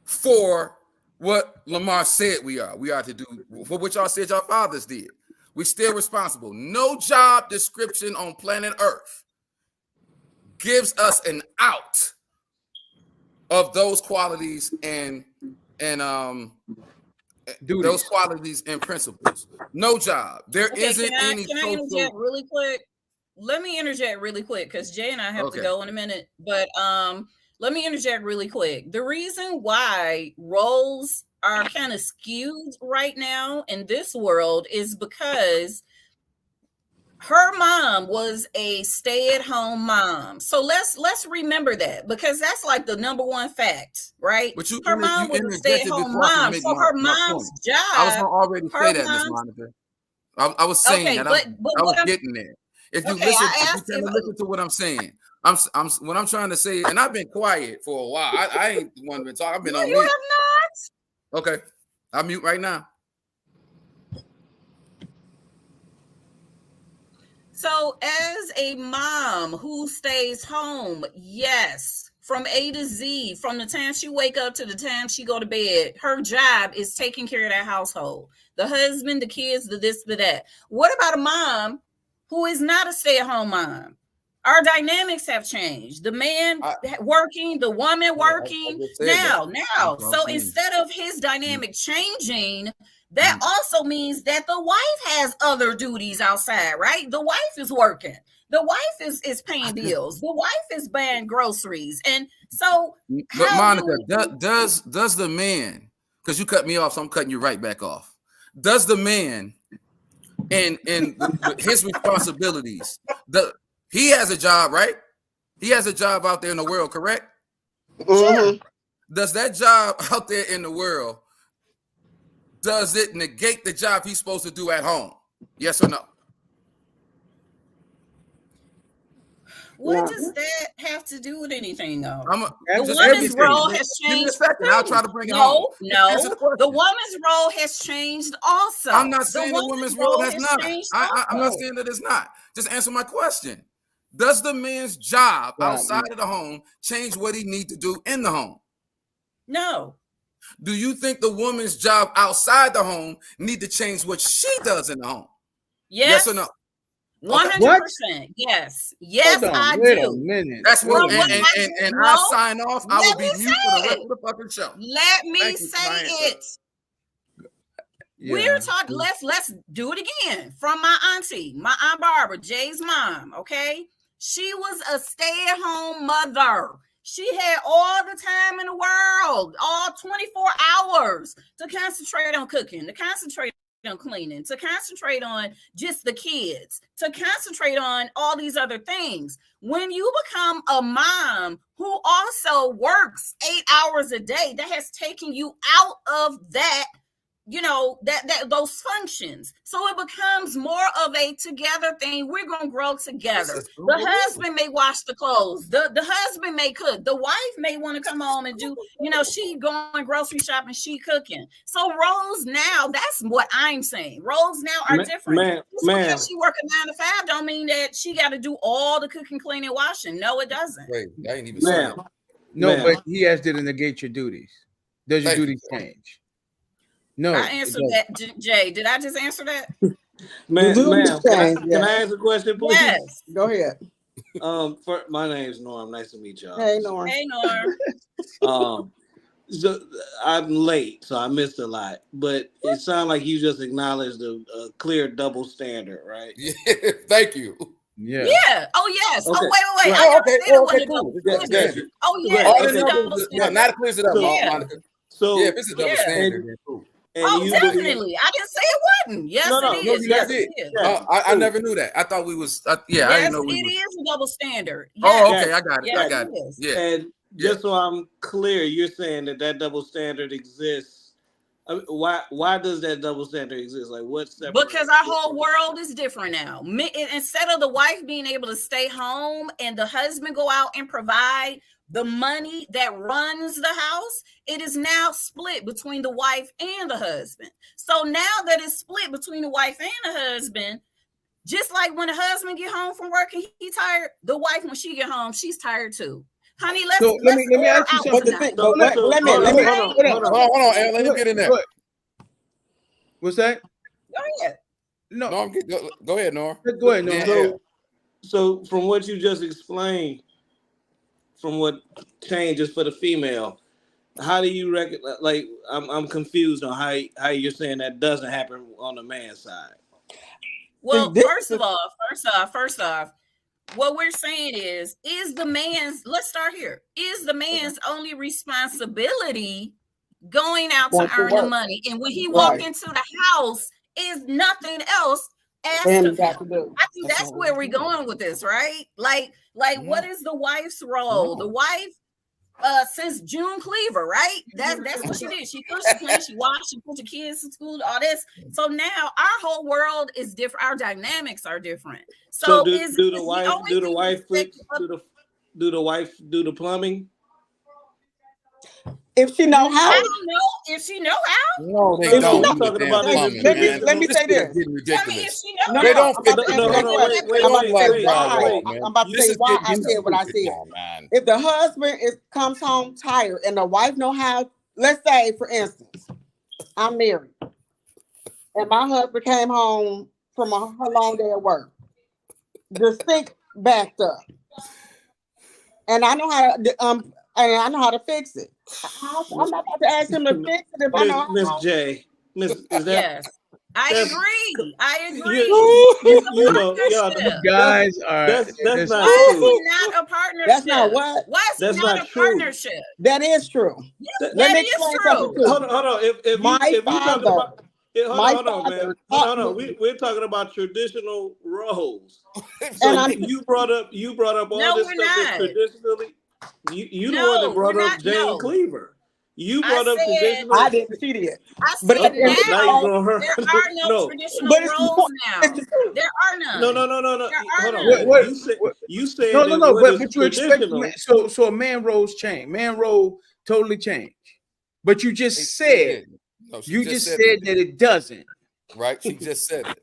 for what Lamar said we are. We are to do for what y'all said your fathers did. We're still responsible. No job description on planet Earth gives us an out of those qualities and Duties. those qualities and principles. No job. There Okay, isn't can I any interject really quick? Let me interject really quick because Jay and I have to go in a minute. But let me interject really quick. The reason why roles are kind of skewed right now in this world is because her mom was a stay-at-home mom. So let's remember that, because that's like the number one fact, right? But her mom was a stay-at-home mom. So her mom's job. I was gonna already say that, Ms. Monica. I was saying that. I was getting there. If you listen to what I'm saying, I'm what I'm trying to say, and I've been quiet for a while. I ain't the one to talk. I've been on mute. You have not. Okay, I'll mute right now. So as a mom who stays home, yes, from A to Z, from the time she wake up to the time she go to bed, her job is taking care of that household. The husband, the kids, the this, the that. What about a mom who is not a stay-at-home mom? Our dynamics have changed. The man working, the woman working. Now. So instead of his dynamic changing, that also means that the wife has other duties outside, right? The wife is working. The wife is paying bills. The wife is buying groceries. And so, but Monica, does the man, because you cut me off, so I'm cutting you right back off. Does the man and his responsibilities, he has a job, right? He has a job out there in the world, correct? Sure. Does that job out there in the world, does it negate the job he's supposed to do at home? Yes or no? What does that have to do with anything, though? The woman's role has changed. Give me a second. I'll try to bring it home. No. The woman's role has changed also. I'm not saying the woman's role has not. I'm not saying that it's not. Just answer my question. Does the man's job outside of the home change what he needs to do in the home? No. Do you think the woman's job outside the home need to change what she does in the home? Yes or no? 100%. Yes. Yes, I do. Wait a minute. That's what, and I'll sign off. I will be mute for the rest of the fucking show. Let me say it. Yeah. We're talking. Let's do it again. From my auntie, my Aunt Barbara, Jay's mom. Okay, she was a stay-at-home mother. She had all the time in the world, all 24 hours to concentrate on cooking, to concentrate on cleaning, to concentrate on just the kids, to concentrate on all these other things. When you become a mom who also works 8 hours a day, that has taken you out of that, that those functions. So it becomes more of a together thing. We're gonna grow together. This is The husband may wash the clothes. The husband may cook. The wife may want to come home and do, she going grocery shopping, she cooking. So roles now, that's what I'm saying. Roles now are different. Just because she working 9 to 5 don't mean that she got to do all the cooking, cleaning, washing. No, it doesn't. Wait, I ain't even saying. No, but he has to negate your duties. Does your Thank you. duties change? No. I answered that, Jay. Did I just answer that? Ma'am, Can I ask a question, please? Yes. Go ahead. My name's Norm. Nice to meet y'all. Hey, Norm. Hey, Norm. So I'm late, so I missed a lot. But it sounded like you just acknowledged a clear double standard, right? Yeah, thank you. Yeah. Yeah. Oh, yes. Okay. Oh, wait. Right. I never Okay, said it okay, wasn't cool. double Yeah, standard. yeah. Oh, yeah. Right. It's a Okay. double No, standard. now it clears it up, Yeah. Monica. So Yeah, if it's a double Yeah. standard, then cool. Oh, you definitely. I didn't say it wasn't. Yes, No, it No, is. you Yes, did. it is. Yeah. I never knew that. I thought we was. I Yes, didn't know we it was. is a double standard. Oh, Yes. okay. I got it. Yes, I got it it. is. Yeah. And just so I'm clear, you're saying that double standard exists. I mean, why does that double standard exist? Like, what's that? Because our whole world is different now. Instead of the wife being able to stay home and the husband go out and provide the money that runs the house, it is now split between the wife and the husband. So now that it's split between the wife and the husband, just like when the husband get home from work and he tired, the wife, when she get home, she's tired too. Honey, let's let me ask you order something. out But the tonight. thing, but let me, hold on, Hold on, Al. Let him get in there. What? What's that? Go ahead. No. Norm, go ahead, Norm. Go ahead, Norm. Yeah. So from what you just explained, from what changes for the female, how do you reckon? Like, I'm confused on how you're saying that doesn't happen on the man's side. Well, See, first off, what we're saying is the man's, let's start here. Is the man's only responsibility going out to earn the money? And when he walk into the house, is nothing else asked of him. I think that's where we're going with this, right? Like what is the wife's role? The wife, since June Cleaver, right? That's what she did. She cooked, she cleaned, she washed, she put your kids to school, all this. So now our whole world is different. Our dynamics are different. So do the wife do the plumbing? If she know how, I don't know if she know how. No, they If don't. she's talking about it, let me say this. Tell me if Ridiculous. she know They how. don't fit. I'm about to say why I said what I said. If the husband comes home tired and the wife know how, let's say for instance, I'm married and my husband came home from a long day at work. The sink backed up, and I know how to fix it. I'm not about to ask him to fix it if I know how. Miss J, is that? Yes, I agree. You know, Guys are that's not Why is true. it not a partnership? That's not what. Why is That's it not not a true. partnership? That is true. That Let me is explain true. something too. Hold on. If you talking about, hold on, man. Hold on. We're talking about traditional roles. So you brought up all No, this we're stuff that's not. traditionally. You the No, one that brought we're up not. Jane No. Cleaver. You I brought up said- traditional. I didn't see it. I But said now now you gonna hurt. there are no traditional But it's roles important. now. It's the truth. There are none. No. There are Hold on. none. What- You said no, that no. what is But you expect traditional. so a man roles change. Man role totally change. But you just said that it doesn't. Right? She just said it.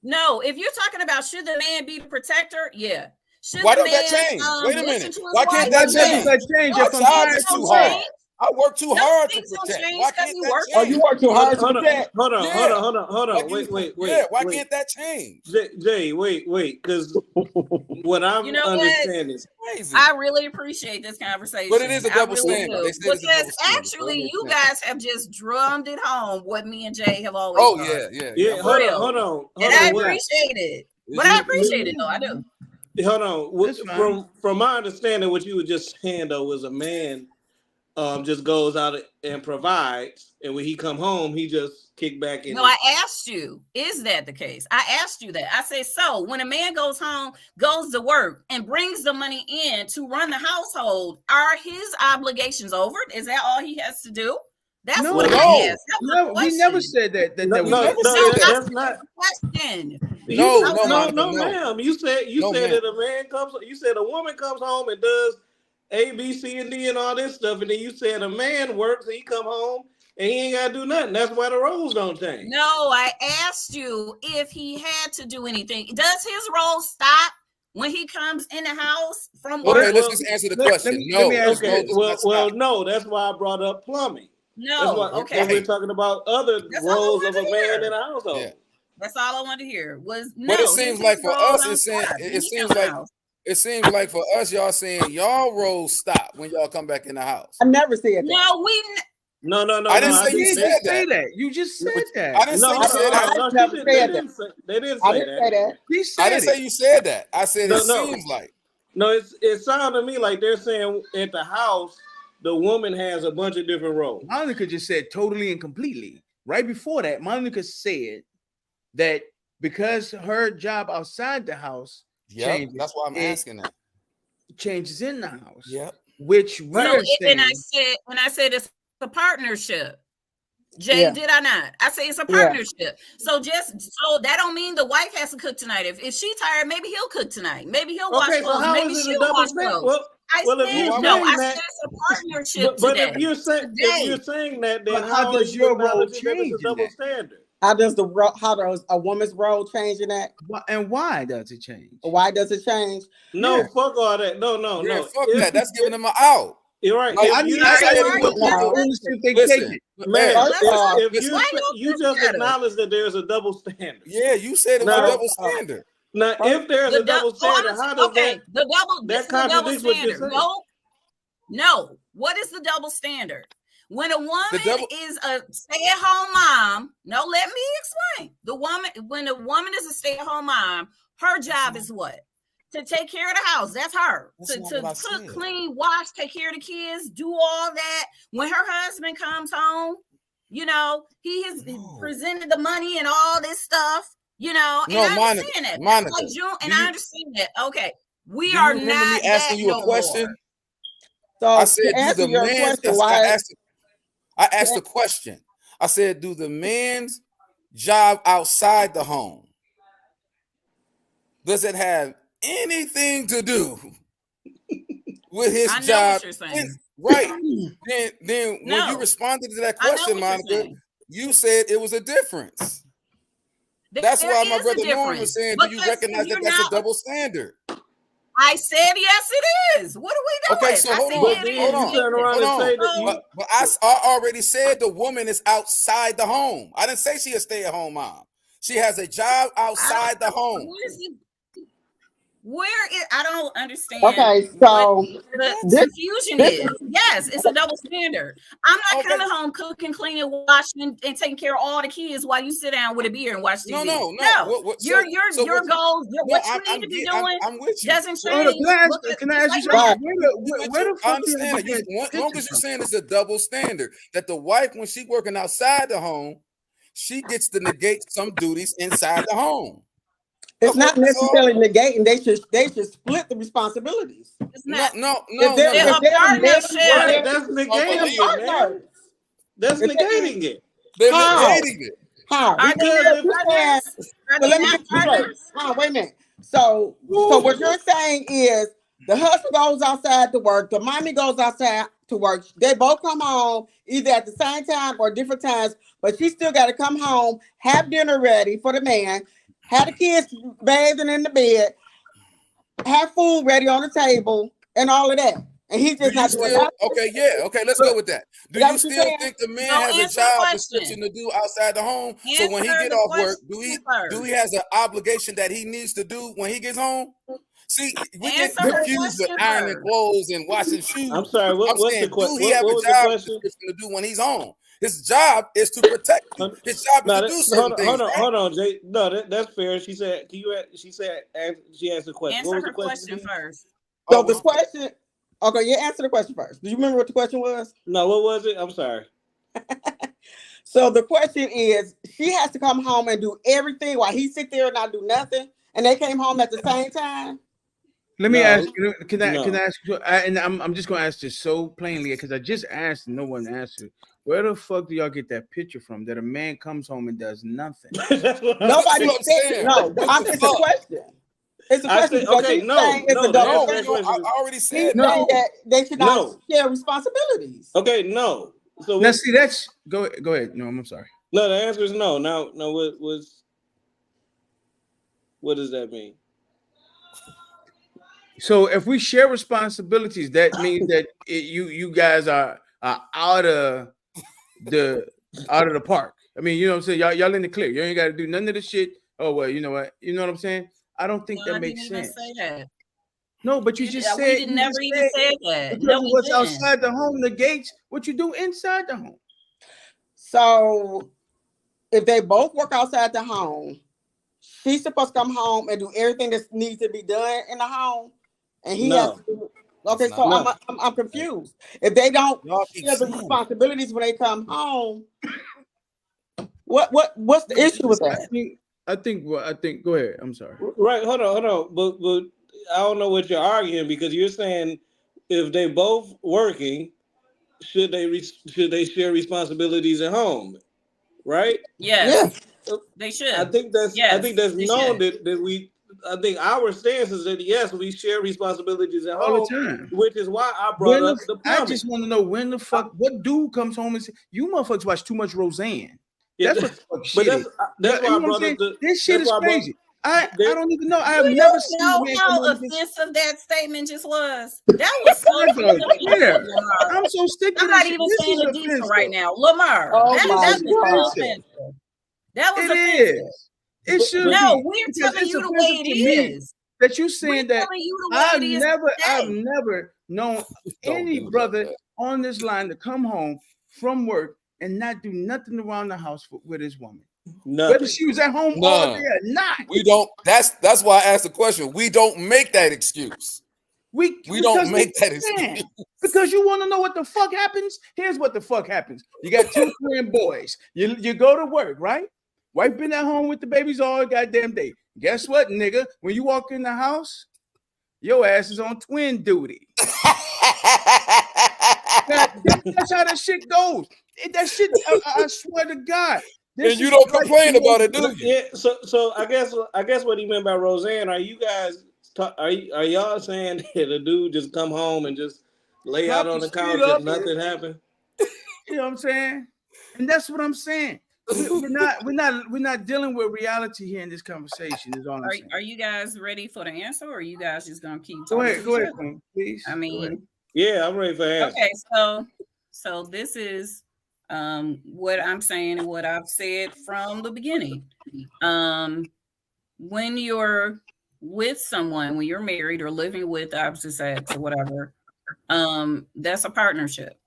No, if you're talking about should the man be the protector, yeah. Should Why the don't that man, change? Wait a listen minute. to his Why can't wife? that Why change? does that change My if I'm job tired? is too Don't hard. change. I work too Some hard to things don't protect. change Why 'cause can't you that work. Oh, change? you work too hard to protect. Hold on. Like Wait. Why can't that change? Jay, wait, because what I'm You know what? understanding. Crazy. I really appreciate this conversation. But it is a double I really standard. do. They said it's a double Because standard, so actually, it makes you sense. guys have just drummed it home what me and Jay have always Oh done. Yeah, For hold real. on. And I wait. appreciate it. But I appreciate it though. I do. Hold on. That's fine. From my understanding, what you were just saying though was a man just goes out and provides, and when he come home, he just kick back in. No, I asked you, is that the case? I asked you that. I say, so when a man goes home, goes to work, and brings the money in to run the household, are his obligations over? Is that all he has to do? That's No, what no. I asked. That's my No, we never question. said that. No, was that's not. Question. No, I no, was Monica, no, no. ma'am. You said No, ma'am. that a man comes. You said a woman comes home and does A, B, C, and D and all this stuff, and then you said a man works and he come home and he ain't gotta do nothing. That's why the roles don't change. No, I asked you if he had to do anything. Does his role stop when he comes in the house from work? Okay, let's just answer the question. let me ask Okay, no, well, no. That's why I brought up plumbing. That's No, why okay. we're talking about other That's all I roles of wanted a to man hear. in a household. Yeah. That's all I wanted to hear was no. But it seems his like for role us, don't it's saying stop when it he seems come in the like house. it seems like for us, y'all saying y'all roles stop when y'all come back in the house. I never said that. No, No. I didn't say you You said just that. say that. You just said that. I didn't say you said that. I No, never they said didn't say, they didn't I say didn't say that. He I said didn't say it. you said that. I said it No. seems like. No, it sounded to me like they're saying at the house the woman has a bunch of different roles. Monica just said totally and completely. Right before that, Monica said that because her job outside the house Yeah, changes, that's why I'm it asking that. changes in the house. Yep. Which So we're saying. and I said it's a partnership. Jay, Yeah. did I not? I say it's a Yeah. partnership. So that don't mean the wife has to cook tonight. If she tired, maybe he'll cook tonight. Maybe he'll wash Okay, so clothes. how Maybe is it a she'll double wash standard? clothes. I Well, if said you're no. saying I that, said it's a partnership but today. if you're saying that, then But how how does are you your role acknowledging that it's change a in double that? standard? How does a woman's role change in that? And why does it change? Why does it change? No, Yeah. fuck all that. No. Yeah, fuck that. That's giving them an out. You're right. Like, If I you need to Sorry, say Mark, what you people listen. understand they take Listen, it. man, First off, if Why you you just better? acknowledge that there's a double standard. yeah, you said it was No. a double standard. Now, if there's a double standard, how does okay, the double that this is the double contradicts what you're standard. saying? No. What is the double standard? When a woman double- is a stay-at-home mom, no, let me explain. When a woman is a stay-at-home mom, her job is what? To take care of the house. That's her. That's To not what I cook, said. clean, wash, take care of the kids, do all that. When her husband comes home, he has presented the money and all this stuff, and No, I understand that. Monica, Like June, and I understand that. Okay. We do you are remember not me asking that you a no question? more. So I said, to do answer the your men? question, why? I asked the question. I said, do the men's job outside the home, does it have anything to do with his I know job? what you're saying. Right. Then when No. you responded to that I know question, what you're Monica, saying. you said it was a difference. That's There why my is a brother Norm difference. was saying, do you Because recognize that you're that's a not- double standard? I said yes, it is. What are we doing? Okay, so hold I on, said it Then is. you turn around Hold and on. say that you. But I already said the woman is outside the home. I didn't say she a stay-at-home mom. She has a job outside the home. I don't understand. Okay, what so the this- confusion is. Yes, it's a double standard. I'm not Okay. coming home cooking, cleaning, washing, and taking care of all the kids while you sit down with a beer and watch TV. No. Your So your goals, what you I'm need to be get- I'm- doing I'm with you. doesn't Hold on, change. can I ask you like something? Where the I fuck did understand you it. get As long as you're saying it's a double standard, that the wife, when she working outside the home, she gets to negate some duties inside the home. it's not That's all. necessarily negating. They should split the responsibilities. It's not. No. If they're They're a married, partnership. That's negating it, man. partners. That's If they- negating it. They're How? negating it. How? Are they Because not if- partners? Are So they let me not get this straight. partners? Wait a minute. So what you're saying is the husband goes outside to work, the mommy goes outside to work. They both come home either at the same time or different times, but she still got to come home, have dinner ready for the man, have the kids bathing in the bed, have food ready on the table, and all of that. And he's Do just you not doing still, that. okay, yeah, okay, let's go with that. Do Is that you what you're still saying? think the man No, has a answer the job question. description to do outside the home? So when he Answer get the off work, question do he has an obligation that he needs to do when he gets home? See, we get Answer the confused with question ironing first. clothes and washing shoes. I'm sorry. What's saying, the question? do he have What a was the job question? description to do when he's home? His job is to protect you. His job is No, to do certain things. Right? hold on, Jay. No, that's fair. She said, "Can you?" She said, she asked the question. Answer What was her the question? question first. So Oh, the question, okay, you answer the question first. Do you remember what the question was? No, what was it? I'm sorry. So the question is, she has to come home and do everything while he sit there and not do nothing, and they came home at the same time. Let me No, ask you. Can I no. ask you? And I'm just going to ask this so plainly because I just asked and no one answered. Where the fuck do y'all get that picture from? That a man comes home and does nothing. That's what I'm Nobody what I'm said saying. no. What I'm the it's a fuck? question. It's a I question said, because okay, he's no, saying it's no, a the double answer No, to that standard. question I already He's said No. saying no. that they should not No. share responsibilities. Okay, no. So Now see, that's go ahead. No, I'm sorry. no, the answer is no. Now, what does that mean? So if we share responsibilities, that means that you guys are out of the park. I mean, you know what I'm saying? Y'all in the clear. You ain't got to do none of the shit. Oh well, you know what? You know what I'm saying? I don't think No, that I didn't makes even sense. say that. No, but you just We said didn't never even say that. because No, of we what's didn't. outside the home negates what you do inside the home. So if they both work outside the home, she's supposed to come home and do everything that needs to be done in the home, and he has No. to do. Okay, It's so not. I'm confused. If they don't Y'all keep share the saying it. responsibilities when they come home, what's the issue with that? I think. Go ahead. I'm sorry. Right, hold on. But I don't know what you're arguing because you're saying if they both working, should they share responsibilities at home, right? Yes, Yeah. they should. I think that's Yes, known should. that we. I think our stance is that yes, we share responsibilities at All home, the time. which is why I brought up the I plumbing. just want to know when the fuck what dude comes home and says, you motherfuckers watch too much Roseanne. Yeah, That's what the fuck but shit is. that's why You I know what I'm brought saying? up the. This shit That's is why I brought. crazy. I don't even know. I have Do never you seen know a man how come home and just offensive that statement just was? That was so I don't care. offensive, Lamar. I'm so sick of I'm this not shit. even This saying is it decent offensive. right now. Lamar, Oh that my was so God. offensive. That was It offensive. is. It should No, be. we're Because telling it's you the way offensive it to me is. that you We're saying that telling you the way it is I've today. never known Don't any do that, brother man. on this line to come home from work and not do nothing around the house with his woman. Whether Nothing. she was at home all None. day or not. We don't. That's why I asked the question. We don't make that excuse. We don't make that excuse. Because you want to know what the fuck happens? Here's what the fuck happens. You got two twin boys. You go to work, right? Wife been at home with the babies all goddamn day. Guess what, nigga? When you walk in the house, your ass is on twin duty. That's how that shit goes. That shit, I swear to God. And you don't complain about it, do you? Yeah. So I guess what he meant by Roseanne. Are you guys? Are y'all saying that a dude just come home and just lay out on the couch and nothing happened? You know what I'm saying? And that's what I'm saying. We're not dealing with reality here in this conversation. Is all I'm saying. Are you guys ready for the answer, or are you guys just gonna keep Go talking? ahead, Queen, please. I mean, yeah, I'm ready for answer. Okay, so this is what I'm saying and what I've said from the beginning. When you're with someone, when you're married or living with the opposite sex or whatever, that's a partnership.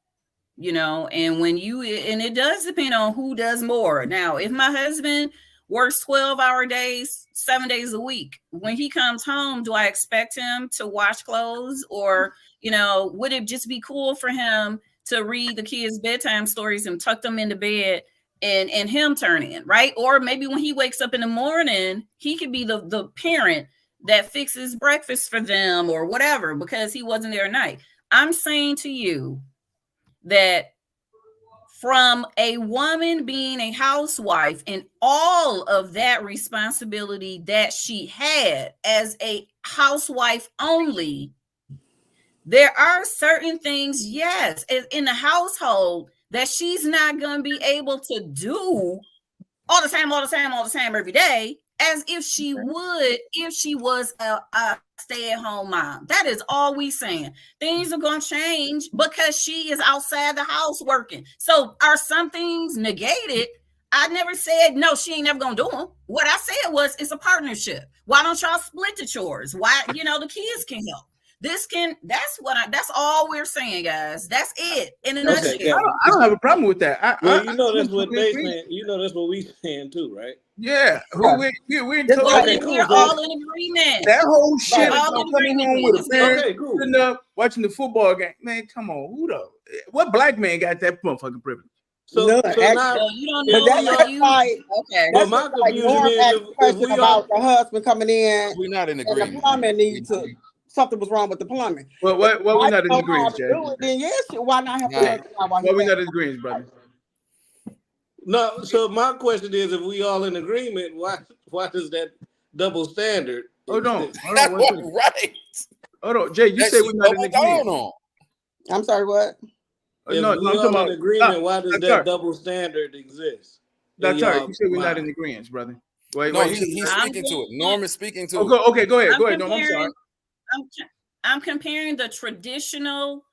You know, and it does depend on who does more. Now, if my husband works 12-hour days, 7 days a week, when he comes home, do I expect him to wash clothes, or, you know, would it just be cool for him to read the kids' bedtime stories and tuck them into bed and him turn in, right? Or maybe when he wakes up in the morning, he could be the parent that fixes breakfast for them or whatever, because he wasn't there at night. I'm saying to you that from a woman being a housewife and all of that responsibility that she had as a housewife only, there are certain things, yes, in the household that she's not going to be able to do all the time, every day, as if she would if she was a stay-at-home mom. That is all we saying. Things are going to change because she is outside the house working. So are some things negated? I never said no, she ain't never gonna do them. What I said was it's a partnership. Why don't y'all split the chores? Why, the kids can help. That's all we're saying, guys. That's it in a nutshell. Yeah. I don't have a problem with that. That's what they saying. That's what we saying too, right? Yeah, we're in We're all in agreement. That whole shit We're all about in coming home agreement. with a parent, Okay, cool. sitting up watching the football game. Man, come on, what black man got that motherfucking privilege? So No, now, you don't know. that's why. Okay. but That's my like confusion Norm asked is the question about the husband coming in We're not in and the agreement. plumbing needs to. Something was wrong with the plumbing. Well, what we're not in Why agreement, don't know how to Jay? do it, then yes, why not have Nah. to? Well, we're not in agreement, brother. No, so my question is, if we all in agreement, why does that double standard Hold on. exist? Hold That's on. 1 second. what, right. Hold on. Jay, you That say she we're not in doubled down agreement. on. I'm sorry, what? If No, we I'm talking all in about agreement, why does Dr. that double standard exist? in Dr. y'all You said we're not in mind? agreement, brother. Wait, No, wait. he's I'm speaking to it. going- Norm is speaking to Oh, it. okay, go ahead. I'm Go ahead. No, I'm sorry. I'm comparing the traditional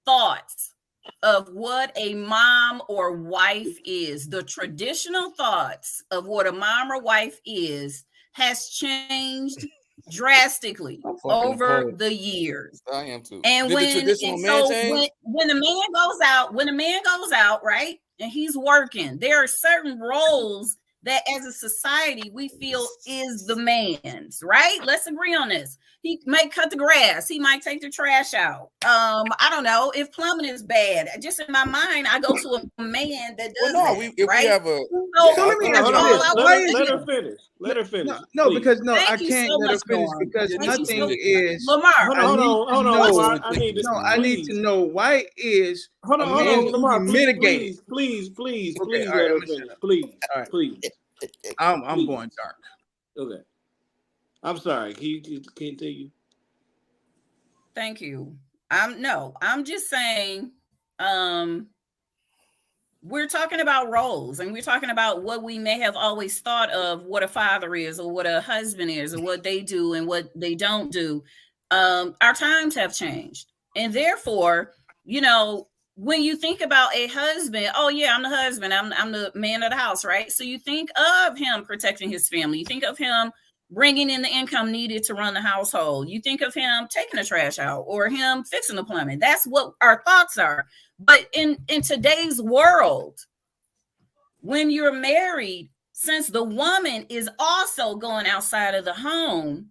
thoughts of what a mom or wife is. The traditional thoughts of what a mom or wife is has changed drastically I'm fucking over appalled. the years. I am too. And Did the traditional man change? when the man goes out, right, and he's working, there are certain roles that as a society we feel is the man's, right? Let's agree on this. He might cut the grass, he might take the trash out. I don't know if plumbing is bad. Just in my mind, I go to a man that does Well, that, if right? we have a So let me that's ask you all this. I Why was is Let saying. her finish. Let her finish. No, please. because no, Thank I you can't so let her much, finish Norm. because Thank my you thing so is Lamar. Hold on, I need to Lamar. know. I need to. No, I need to know why is Hold a on, man to Lamar. be mitigated. Please, Okay, all let right, her I'm gonna shut finish. up. Please, All right. please. I'm Please. going dark. Okay. I'm sorry. Can you continue? Thank you. I'm just saying, we're talking about roles and we're talking about what we may have always thought of what a father is or what a husband is or what they do and what they don't do. Our times have changed. And therefore, when you think about a husband, oh yeah, I'm the husband, I'm the man of the house, right? So you think of him protecting his family. You think of him bringing in the income needed to run the household. You think of him taking the trash out or him fixing the plumbing. That's what our thoughts are. But in today's world, when you're married, since the woman is also going outside of the home,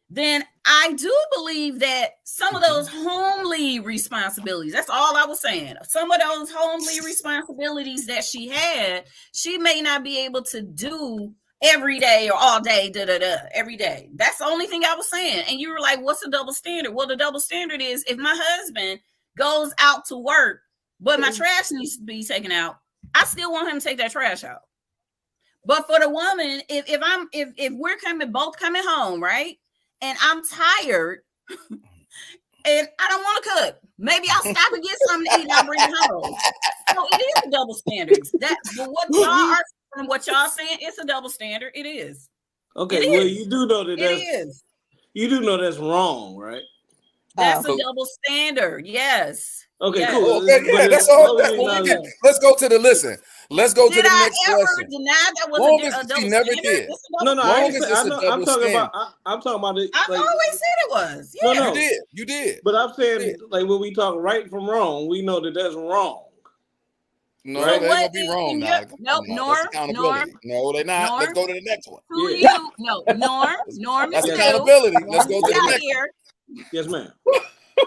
then I do believe that some of those homely responsibilities, that's all I was saying, some of those homely responsibilities that she had, she may not be able to do every day or all day, every day. That's the only thing I was saying. And you were like, what's the double standard? Well, the double standard is if my husband goes out to work, but my trash needs to be taken out, I still want him to take that trash out. But for the woman, if we're both coming home, right? And I'm tired and I don't want to cook. Maybe I'll stop and get something to eat and I'll bring it home. So it is a double standard. But what y'all saying, it's a double standard. It is. Okay. It Well, is. you do know that It is. you do know that's wrong, right? That's Oh. a double standard. Yes. Okay, Yes. cool. Okay, yeah, But that's all. it's That's what we totally did. not- Let's go to the listen. Let's go to Did the I next ever question. deny that was Long a as double she never standard? did. It's a double No, Long I as ain't it's say, a I'm double talking standard. about. I'm talking about it. I've Like, always said it was. No, Yeah. no. You did. But I'm saying, like, when we talk right from wrong, we know that that's wrong. No, Right. they gonna be wrong now. Nope, That's Norm, accountability. No, they're not. Norm. Let's go to the next one. Who Yeah. do you? No, Norm That's is new. accountability. Let's Norm go to is the out next here. Yes, ma'am.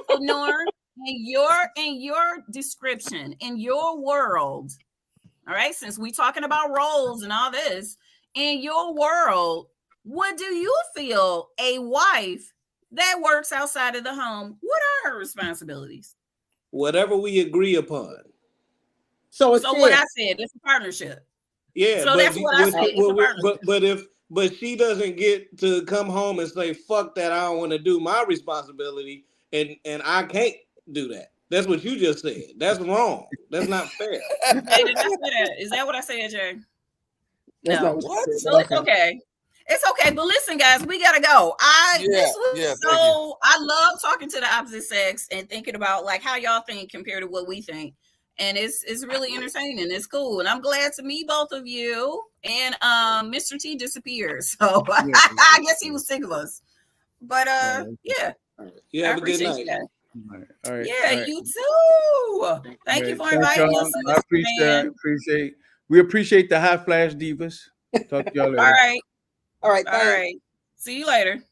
So Norm, in your description, in your world, all right, since we're talking about roles and all this, in your world, what do you feel a wife that works outside of the home, what are her responsibilities? Whatever we agree upon. So it's So what fair. I said, it's a partnership. Yeah. So that's what I said. It's a partnership. But she doesn't get to come home and say, "Fuck that! I don't want to do my responsibility," and I can't do that. That's what you just said. That's wrong. That's not fair. Hey, did I say that? Is that what I said, Jay? That's No. not what you said, So but it's okay. It's okay. But listen, guys, we gotta go. thank you. I love talking to the opposite sex and thinking about like how y'all think compared to what we think. And it's really entertaining. It's cool. And I'm glad to meet both of you. And Mr. T disappeared. So I guess he was sick of us. But yeah. You have I a good appreciate night. you. All right. Yeah, all right. you too. Thank you for Thank inviting y'all. us. I appreciate. We appreciate the high flash divas. Talk to y'all later. All right. all right. All Thanks. right. See you later.